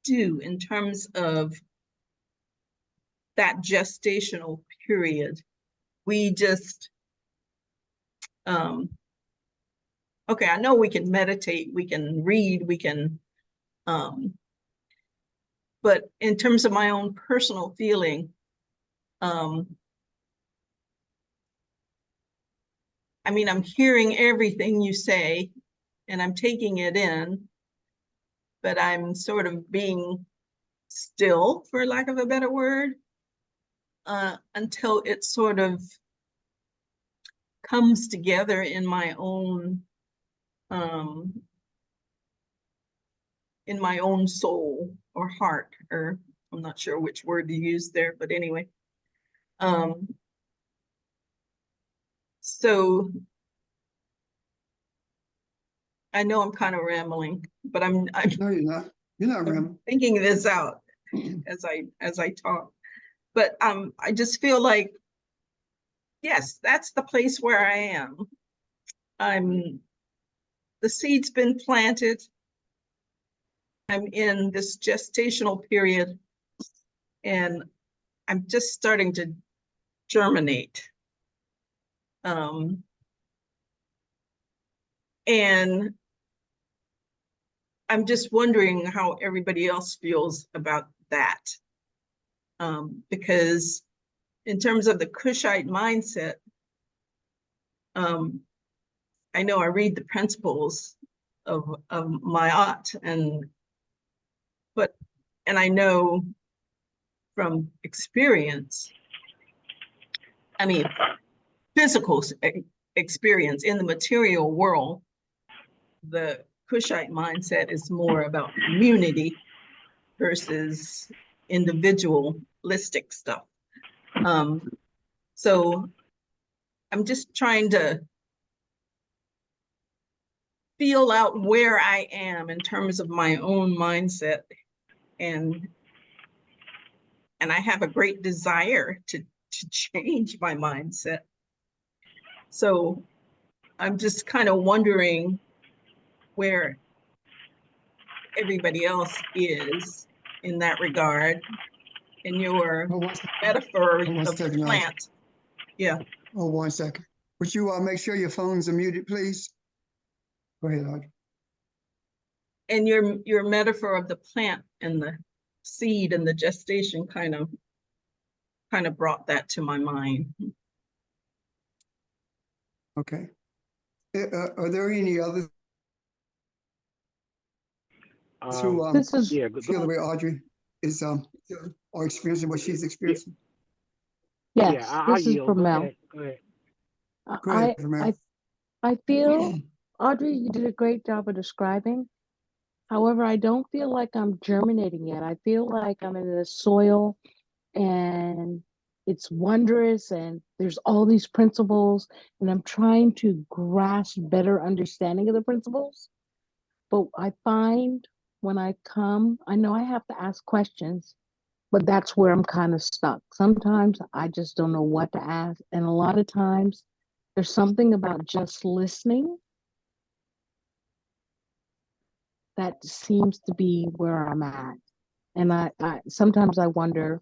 do in terms of that gestational period? We just, okay, I know we can meditate, we can read, we can, but in terms of my own personal feeling, I mean, I'm hearing everything you say and I'm taking it in, but I'm sort of being still, for lack of a better word, until it sort of comes together in my own soul or heart, or I'm not sure which word to use there, but anyway. So I know I'm kind of rambling, but I'm No, you're not. You're not rambling. thinking this out as I talk. But I just feel like, yes, that's the place where I am. The seed's been planted. I'm in this gestational period, and I'm just starting to germinate. And I'm just wondering how everybody else feels about that. Because in terms of the Kushite mindset, I know I read the principles of Ma'at, and I know from experience I mean, physical experience in the material world, the Kushite mindset is more about community versus individualistic stuff. So I'm just trying to feel out where I am in terms of my own mindset, and I have a great desire to change my mindset. So I'm just kind of wondering where everybody else is in that regard. In your metaphor of the plant. Yeah. Oh, 1 second. Would you make sure your phones are muted, please? Go ahead, Audrey. And your metaphor of the plant and the seed and the gestation kind of brought that to my mind. Okay. Are there any others who This is yeah, feel the way Audrey is or experiencing what she's experiencing? Yes, yeah, I yield. Go ahead. Go ahead. Go ahead, Mel. I feel, Audrey, you did a great job of describing. However, I don't feel like I'm germinating yet. I feel like I'm in the soil and it's wondrous and there's all these principles and I'm trying to grasp better understanding of the principles. But I find when I come, I know I have to ask questions, but that's where I'm kind of stuck. Sometimes I just don't know what to ask. And a lot of times there's something about just listening that seems to be where I'm at. And I sometimes I wonder,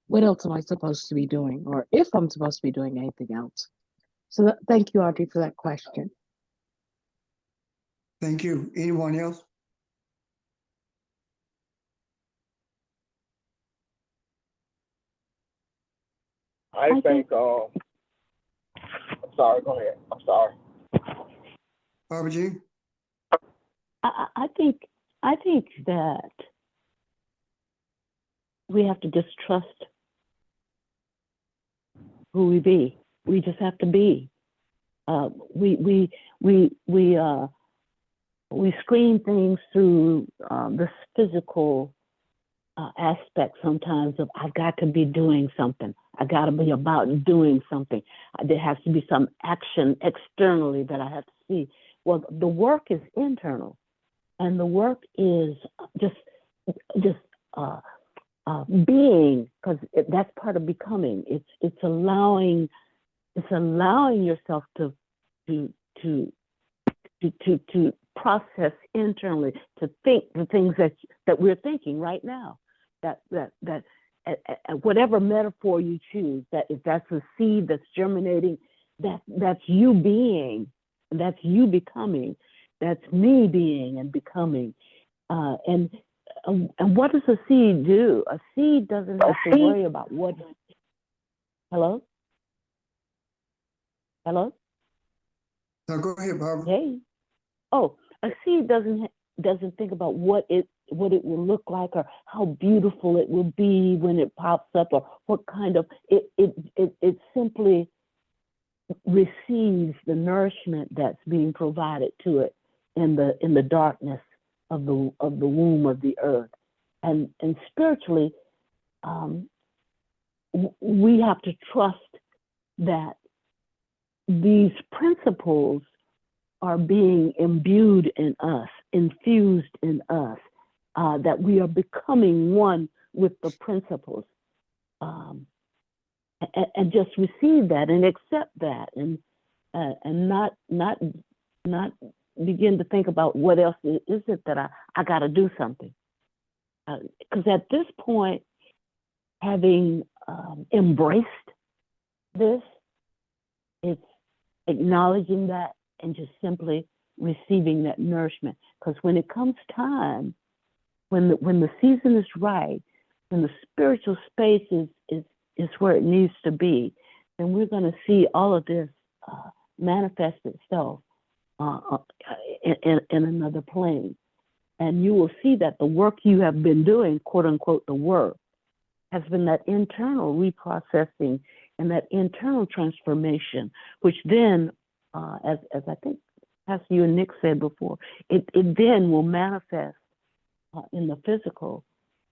what else am I supposed to be doing? Or if I'm supposed to be doing anything else. So thank you, Audrey, for that question. Thank you. Anyone else? I think, I'm sorry, go ahead. I'm sorry. Barbara Jean? I think that we have to just trust who we be. We just have to be. We screen things through this physical aspect sometimes of I've got to be doing something. I got to be about doing something. There has to be some action externally that I have to see. Well, the work is internal, and the work is just being, because that's part of becoming. It's allowing yourself to process internally, to think the things that we're thinking right now. That whatever metaphor you choose, that if that's a seed that's germinating, that's you being, that's you becoming, that's me being and becoming. And what does a seed do? A seed doesn't have to worry about what. Hello? No, go ahead, Barbara. Hey. Oh, a seed doesn't think about what it will look like or how beautiful it will be when it pops up or what kind of it simply receives the nourishment that's being provided to it in the darkness of the womb of the earth. And spiritually, we have to trust that these principles are being imbued in us, infused in us, that we are becoming one with the principles, and just receive that and accept that, and not begin to think about what else is it that I got to do something. Because at this point, having embraced this, it's acknowledging that and just simply receiving that nourishment. Because when it comes time, when the season is right, when the spiritual space is where it needs to be, then we're going to see all of this manifest itself in another plane. And you will see that the work you have been doing, quote unquote, the work, has been that internal reprocessing and that internal transformation, which then, as I think Pastor you and Nick said before, it then will manifest in the physical,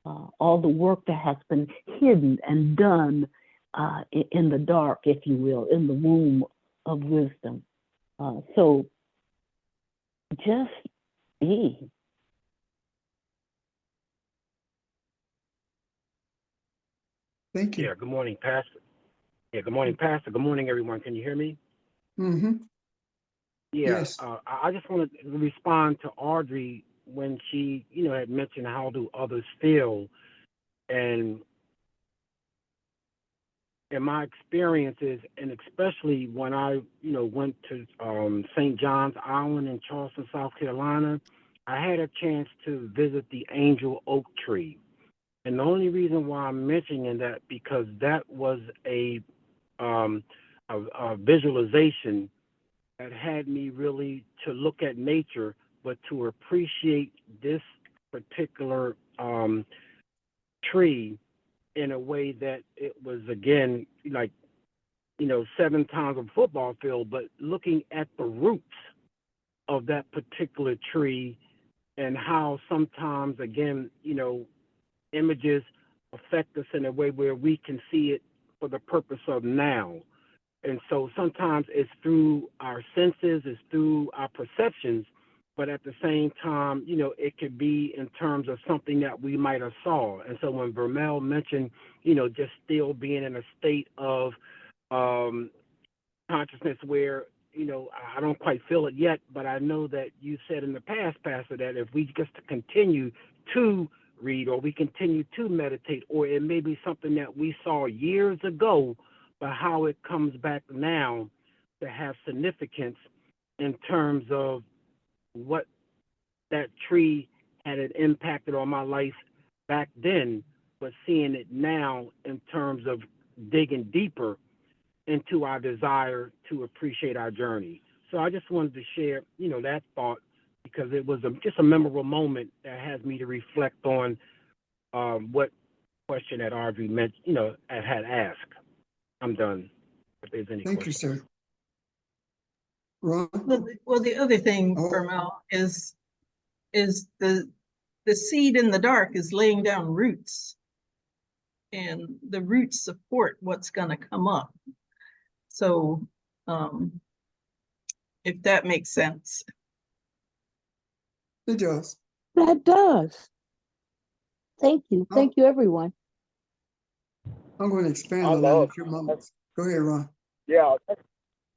all the work that has been hidden and done in the dark, if you will, in the womb of wisdom. So just be. Thank you. Yeah, good morning, Pastor. Yeah, good morning, Pastor. Good morning, everyone. Can you hear me? Mm-hmm. Yeah, Yes. I just wanted to respond to Audrey when she, had mentioned how do others feel, and in my experiences, and especially when I, went to St. John's Island in Charleston, South Carolina, I had a chance to visit the Angel Oak Tree. And the only reason why I'm mentioning that because that was a visualization that had me really to look at nature, but to appreciate this particular tree in a way that it was, again, like, 7 times a football field, but looking at the roots of that particular tree and how sometimes, again, images affect us in a way where we can see it for the purpose of now. And so sometimes it's through our senses, it's through our perceptions, but at the same time, it could be in terms of something that we might have saw. And so when Vermel mentioned, just still being in a state of consciousness where, I don't quite feel it yet, but I know that you said in the past, Pastor, that if we just continue to read or we continue to meditate, or it may be something that we saw years ago, but how it comes back now to have significance in terms of what that tree had an impacted on my life back then, but seeing it now in terms of digging deeper into our desire to appreciate our journey. So I just wanted to share, that thought because it was just a memorable moment that has me to reflect on what question that Audrey meant, had asked. I'm done. If there's any Thank questions. you, sir. Ron? Well, the other thing, Oh. Vermel, is the seed in the dark is laying down roots, and the roots support what's going to come up. So, if that makes sense. It does. That does. Thank you. Thank you, everyone. I'm going to expand I on that in a love few moments. Go ahead, Ron. Yeah,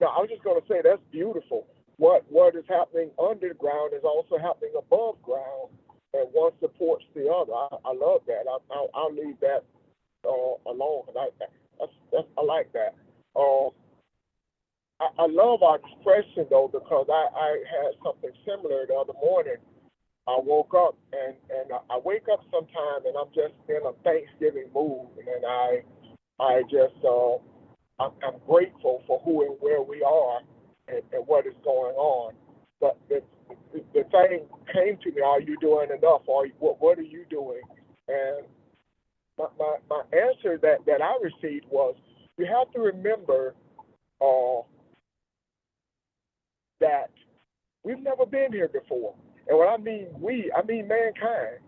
no, I was just going to say that's beautiful. What is happening underground is also happening above ground, and one supports the other. I love that. I'll leave that alone. I like that. I love our expression though, because I had something similar the other morning. I woke up and I wake up sometime and I'm just in a Thanksgiving mood, and then I just I'm grateful for who and where we are and what is going on. But the thing came to me: are you doing enough? What are you doing? And my answer that I received was, you have to remember that we've never been here before. And when I mean we, I mean mankind.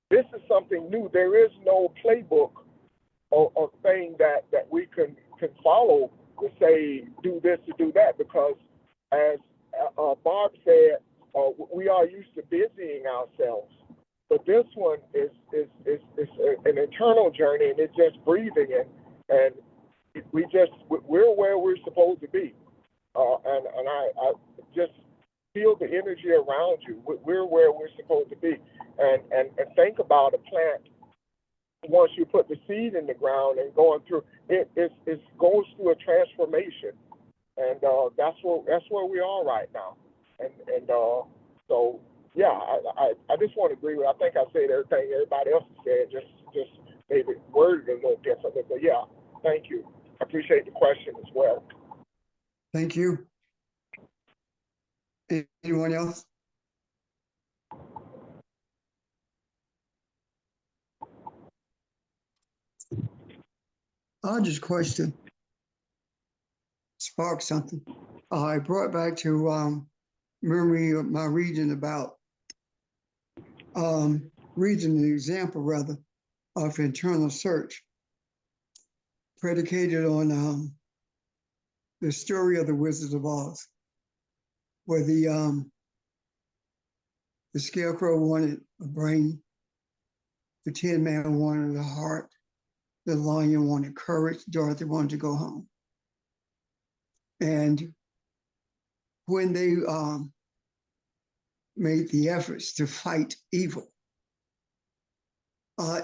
This is something new. There is no playbook or thing that we can follow to say do this or do that, because as Barb said, we are used to busying ourselves. But this one is an internal journey, and it's just breathing, and we're where we're supposed to be. And I just feel the energy around you. We're where we're supposed to be. And think about a plant. Once you put the seed in the ground and going through it, it goes through a transformation, and that's where we are right now. And so yeah, I just want to agree with. I think I said everything everybody else said, just maybe worded it a little differently. But yeah, thank you. I appreciate the question as well. Thank you. Anyone else? I'll just question, sparked something. I brought back to memory of my reading about reading an example rather of internal search predicated on the story of the Wizard of Oz, where the Scarecrow wanted a brain, the Tin Man wanted a heart, the Lion wanted courage, Dorothy wanted to go home. And when they made the efforts to fight evil,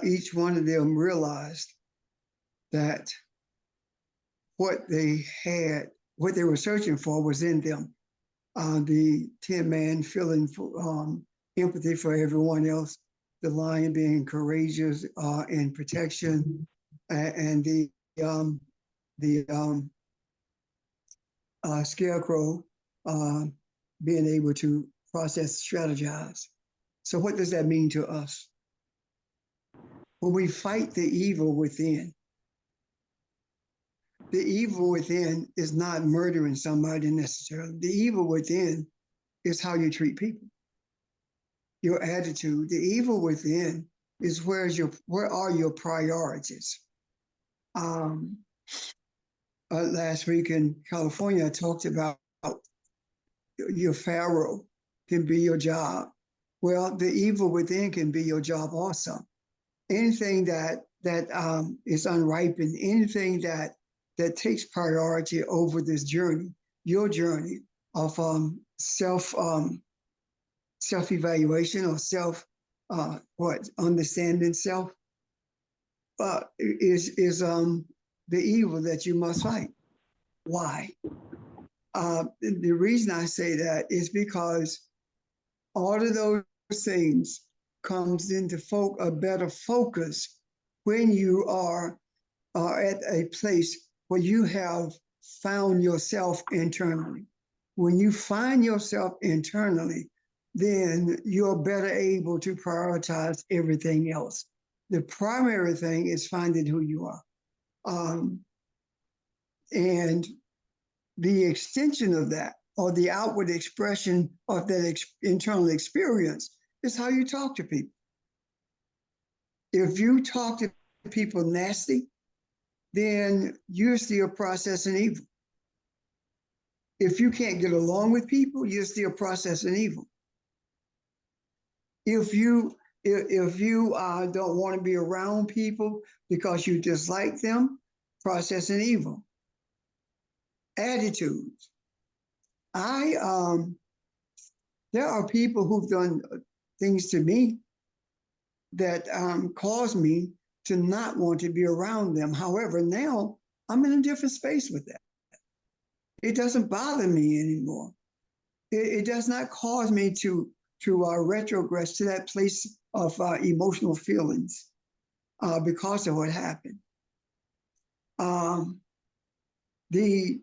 each one of them realized that what they had, what they were searching for was in them. The Tin Man feeling empathy for everyone else, the Lion being courageous and protection, and the Scarecrow being able to process, strategize. So what does that mean to us? When we fight the evil within is not murdering somebody necessarily. The evil within is how you treat people, your attitude. The evil within is where are your priorities? Last week in California, I talked about your Pharaoh can be your job. Well, the evil within can be your job also. Anything that is unripened, anything that takes priority over this journey, your journey of self-evaluation or understanding self, is the evil that you must fight. Why? The reason I say that is because all of those things comes into a better focus when you are at a place where you have found yourself internally. When you find yourself internally, then you're better able to prioritize everything else. The primary thing is finding who you are. And the extension of that, or the outward expression of that internal experience, is how you talk to people. If you talk to people nasty, then you're still processing evil. If you can't get along with people, you're still processing evil. If you don't want to be around people because you dislike them, processing evil. Attitudes. There are people who've done things to me that cause me to not want to be around them. However, now I'm in a different space with that. It doesn't bother me anymore. It does not cause me to retrogress to that place of emotional feelings because of what happened. The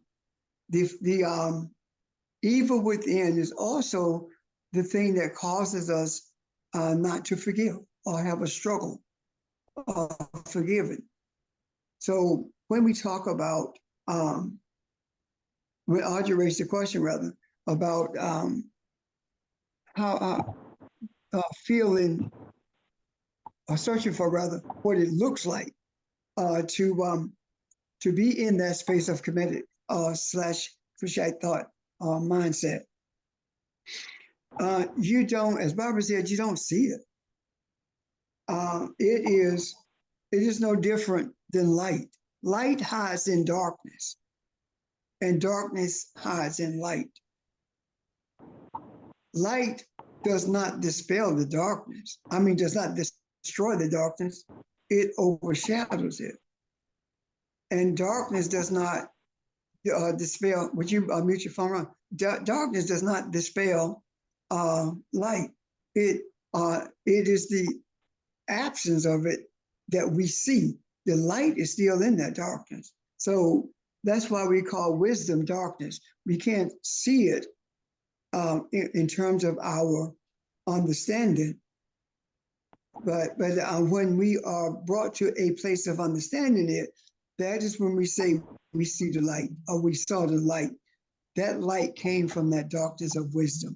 evil within is also the thing that causes us not to forgive or have a struggle of forgiving. So when we talk about, when Audrey raised the question rather, about how feeling, or searching for rather, what it looks like to be in that space of committed slash Kushite thought mindset. You don't, as Barbara said, you don't see it. It is no different than light. Light hides in darkness, and darkness hides in light. Light does not dispel the darkness. Does not destroy the darkness. It overshadows it. And darkness does not dispel. Would you mute your phone? Darkness does not dispel light. It is the absence of it that we see. The light is still in that darkness. So that's why we call wisdom darkness. We can't see it in terms of our understanding. But when we are brought to a place of understanding it, That is when we say we see the light, or we saw the light. That light came from that darkness of wisdom.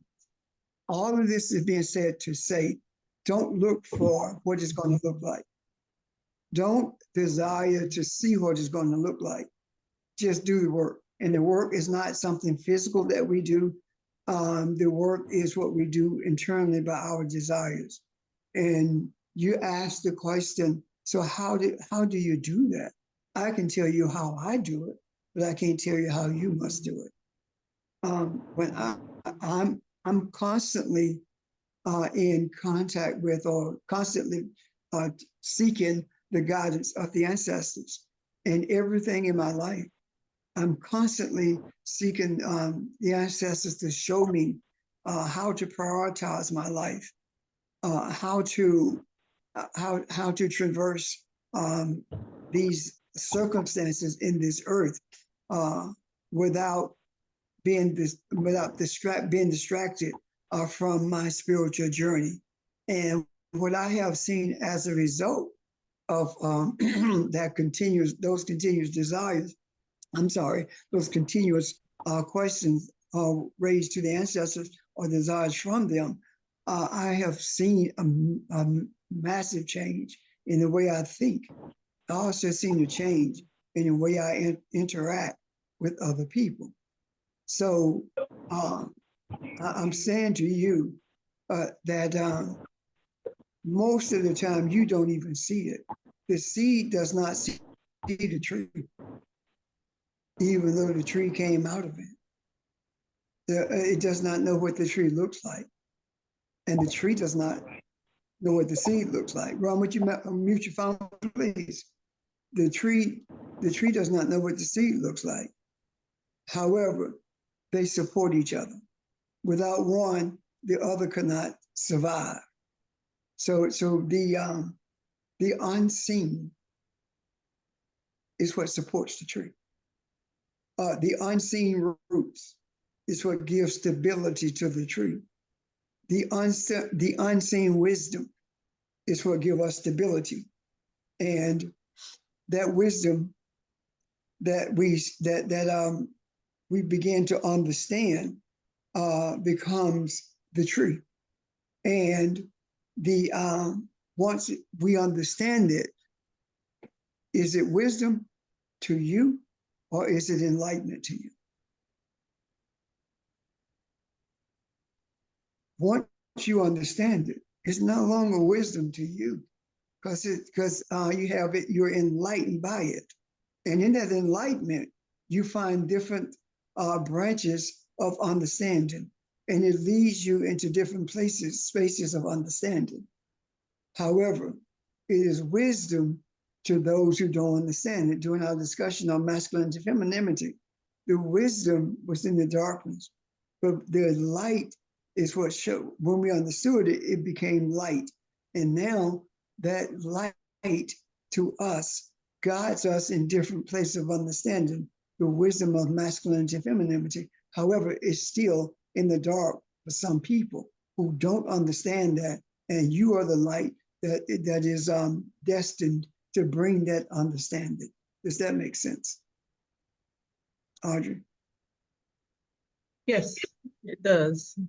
All of this is being said to say, don't look for what it's going to look like. Don't desire to see what it's going to look like. Just do the work. And the work is not something physical that we do. The work is what we do internally by our desires. And you ask the question, so how do you do that? I can tell you how I do it, but I can't tell you how you must do it. When I'm constantly in contact with, or constantly seeking the guidance of the ancestors, and everything in my life, I'm constantly seeking the ancestors to show me how to prioritize my life, how to traverse these circumstances in this earth without being distracted from my spiritual journey. And what I have seen as a result of those continuous desires, those continuous questions raised to the ancestors or desires from them, I have seen a massive change in the way I think. I also seen a change in the way I interact with other people. So I'm saying to you that most of the time you don't even see it. The seed does not see the tree, even though the tree came out of it. It does not know what the tree looks like. And the tree does not know what the seed looks like. Ron, would you mute your phone, please? The tree does not know what the seed looks like. However, they support each other. Without one, the other could not survive. So the unseen is what supports the tree. The unseen roots is what gives stability to the tree. The unseen wisdom is what gives us stability. And that wisdom that we begin to understand becomes the tree. And once we understand it, is it wisdom to you, or is it enlightenment to you? Once you understand it, it's no longer wisdom to you, because you have it, you're enlightened by it. And in that enlightenment, you find different branches of understanding, and it leads you into different spaces of understanding. However, it is wisdom to those who don't understand it. During our discussion on masculinity and femininity, the wisdom was in the darkness, but the light is what showed. When we understood it, it became light. And now that light to us guides us in different places of understanding the wisdom of masculinity and femininity. However, it's still in the dark for some people who don't understand that. And you are the light that is destined to bring that understanding. Does that make sense? Audrey? Yes, it does.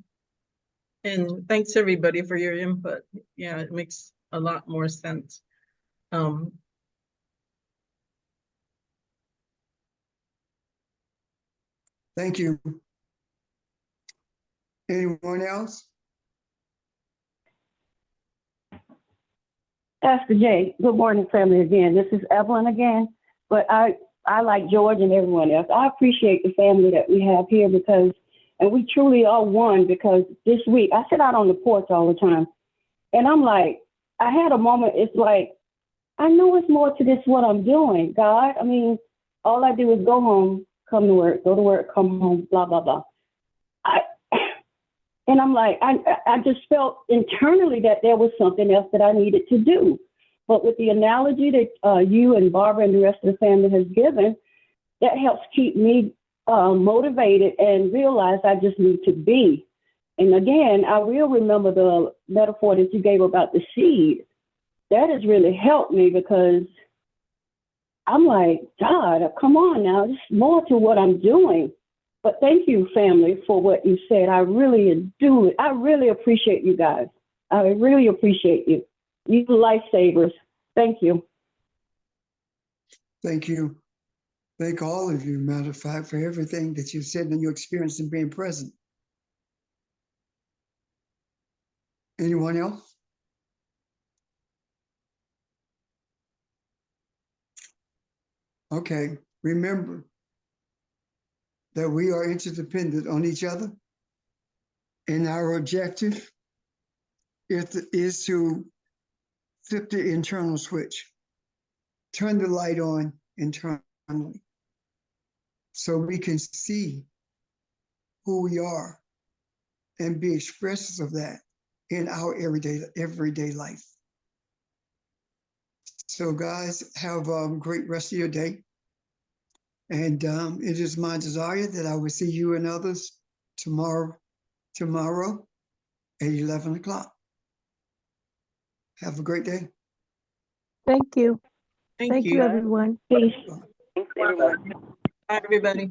And thanks everybody for your input. Yeah, it makes a lot more sense. Thank you. Anyone else? Pastor Jay, good morning, family, again. This is Evelyn again. But I like George and everyone else, I appreciate the family that we have here because, and we truly are one, because this week, I sit out on the porch all the time. And I'm like, I had a moment, it's like, I know it's more to this what I'm doing, God. I mean, all I do is go home, come to work, go to work, come home, blah, blah, blah. And I'm like, I just felt internally that there was something else that I needed to do. But with the analogy that you and Barbara and the rest of the family has given, that helps keep me motivated and realize I just need to be. And again, I will remember the metaphor that you gave about the seed. That has really helped me because I'm like, God, come on now, there's more to what I'm doing. But thank you, family, for what you said. I really do. I really appreciate you guys. I really appreciate you. You lifesavers. Thank you. Thank you. Thank all of you, matter of fact, for everything that you've said and your experience in being present. Anyone else? Okay, remember that we are interdependent on each other, and our objective is to flip the internal switch, turn the light on internally, so we can see who we are and be expressive of that in our everyday life. So guys, have a great rest of your day. And it is my desire that I will see you and others tomorrow at 11 o'clock. Have a great day. Thank you. Thank Thank you, you. everyone. Peace. Thanks, everyone. Bye, everybody.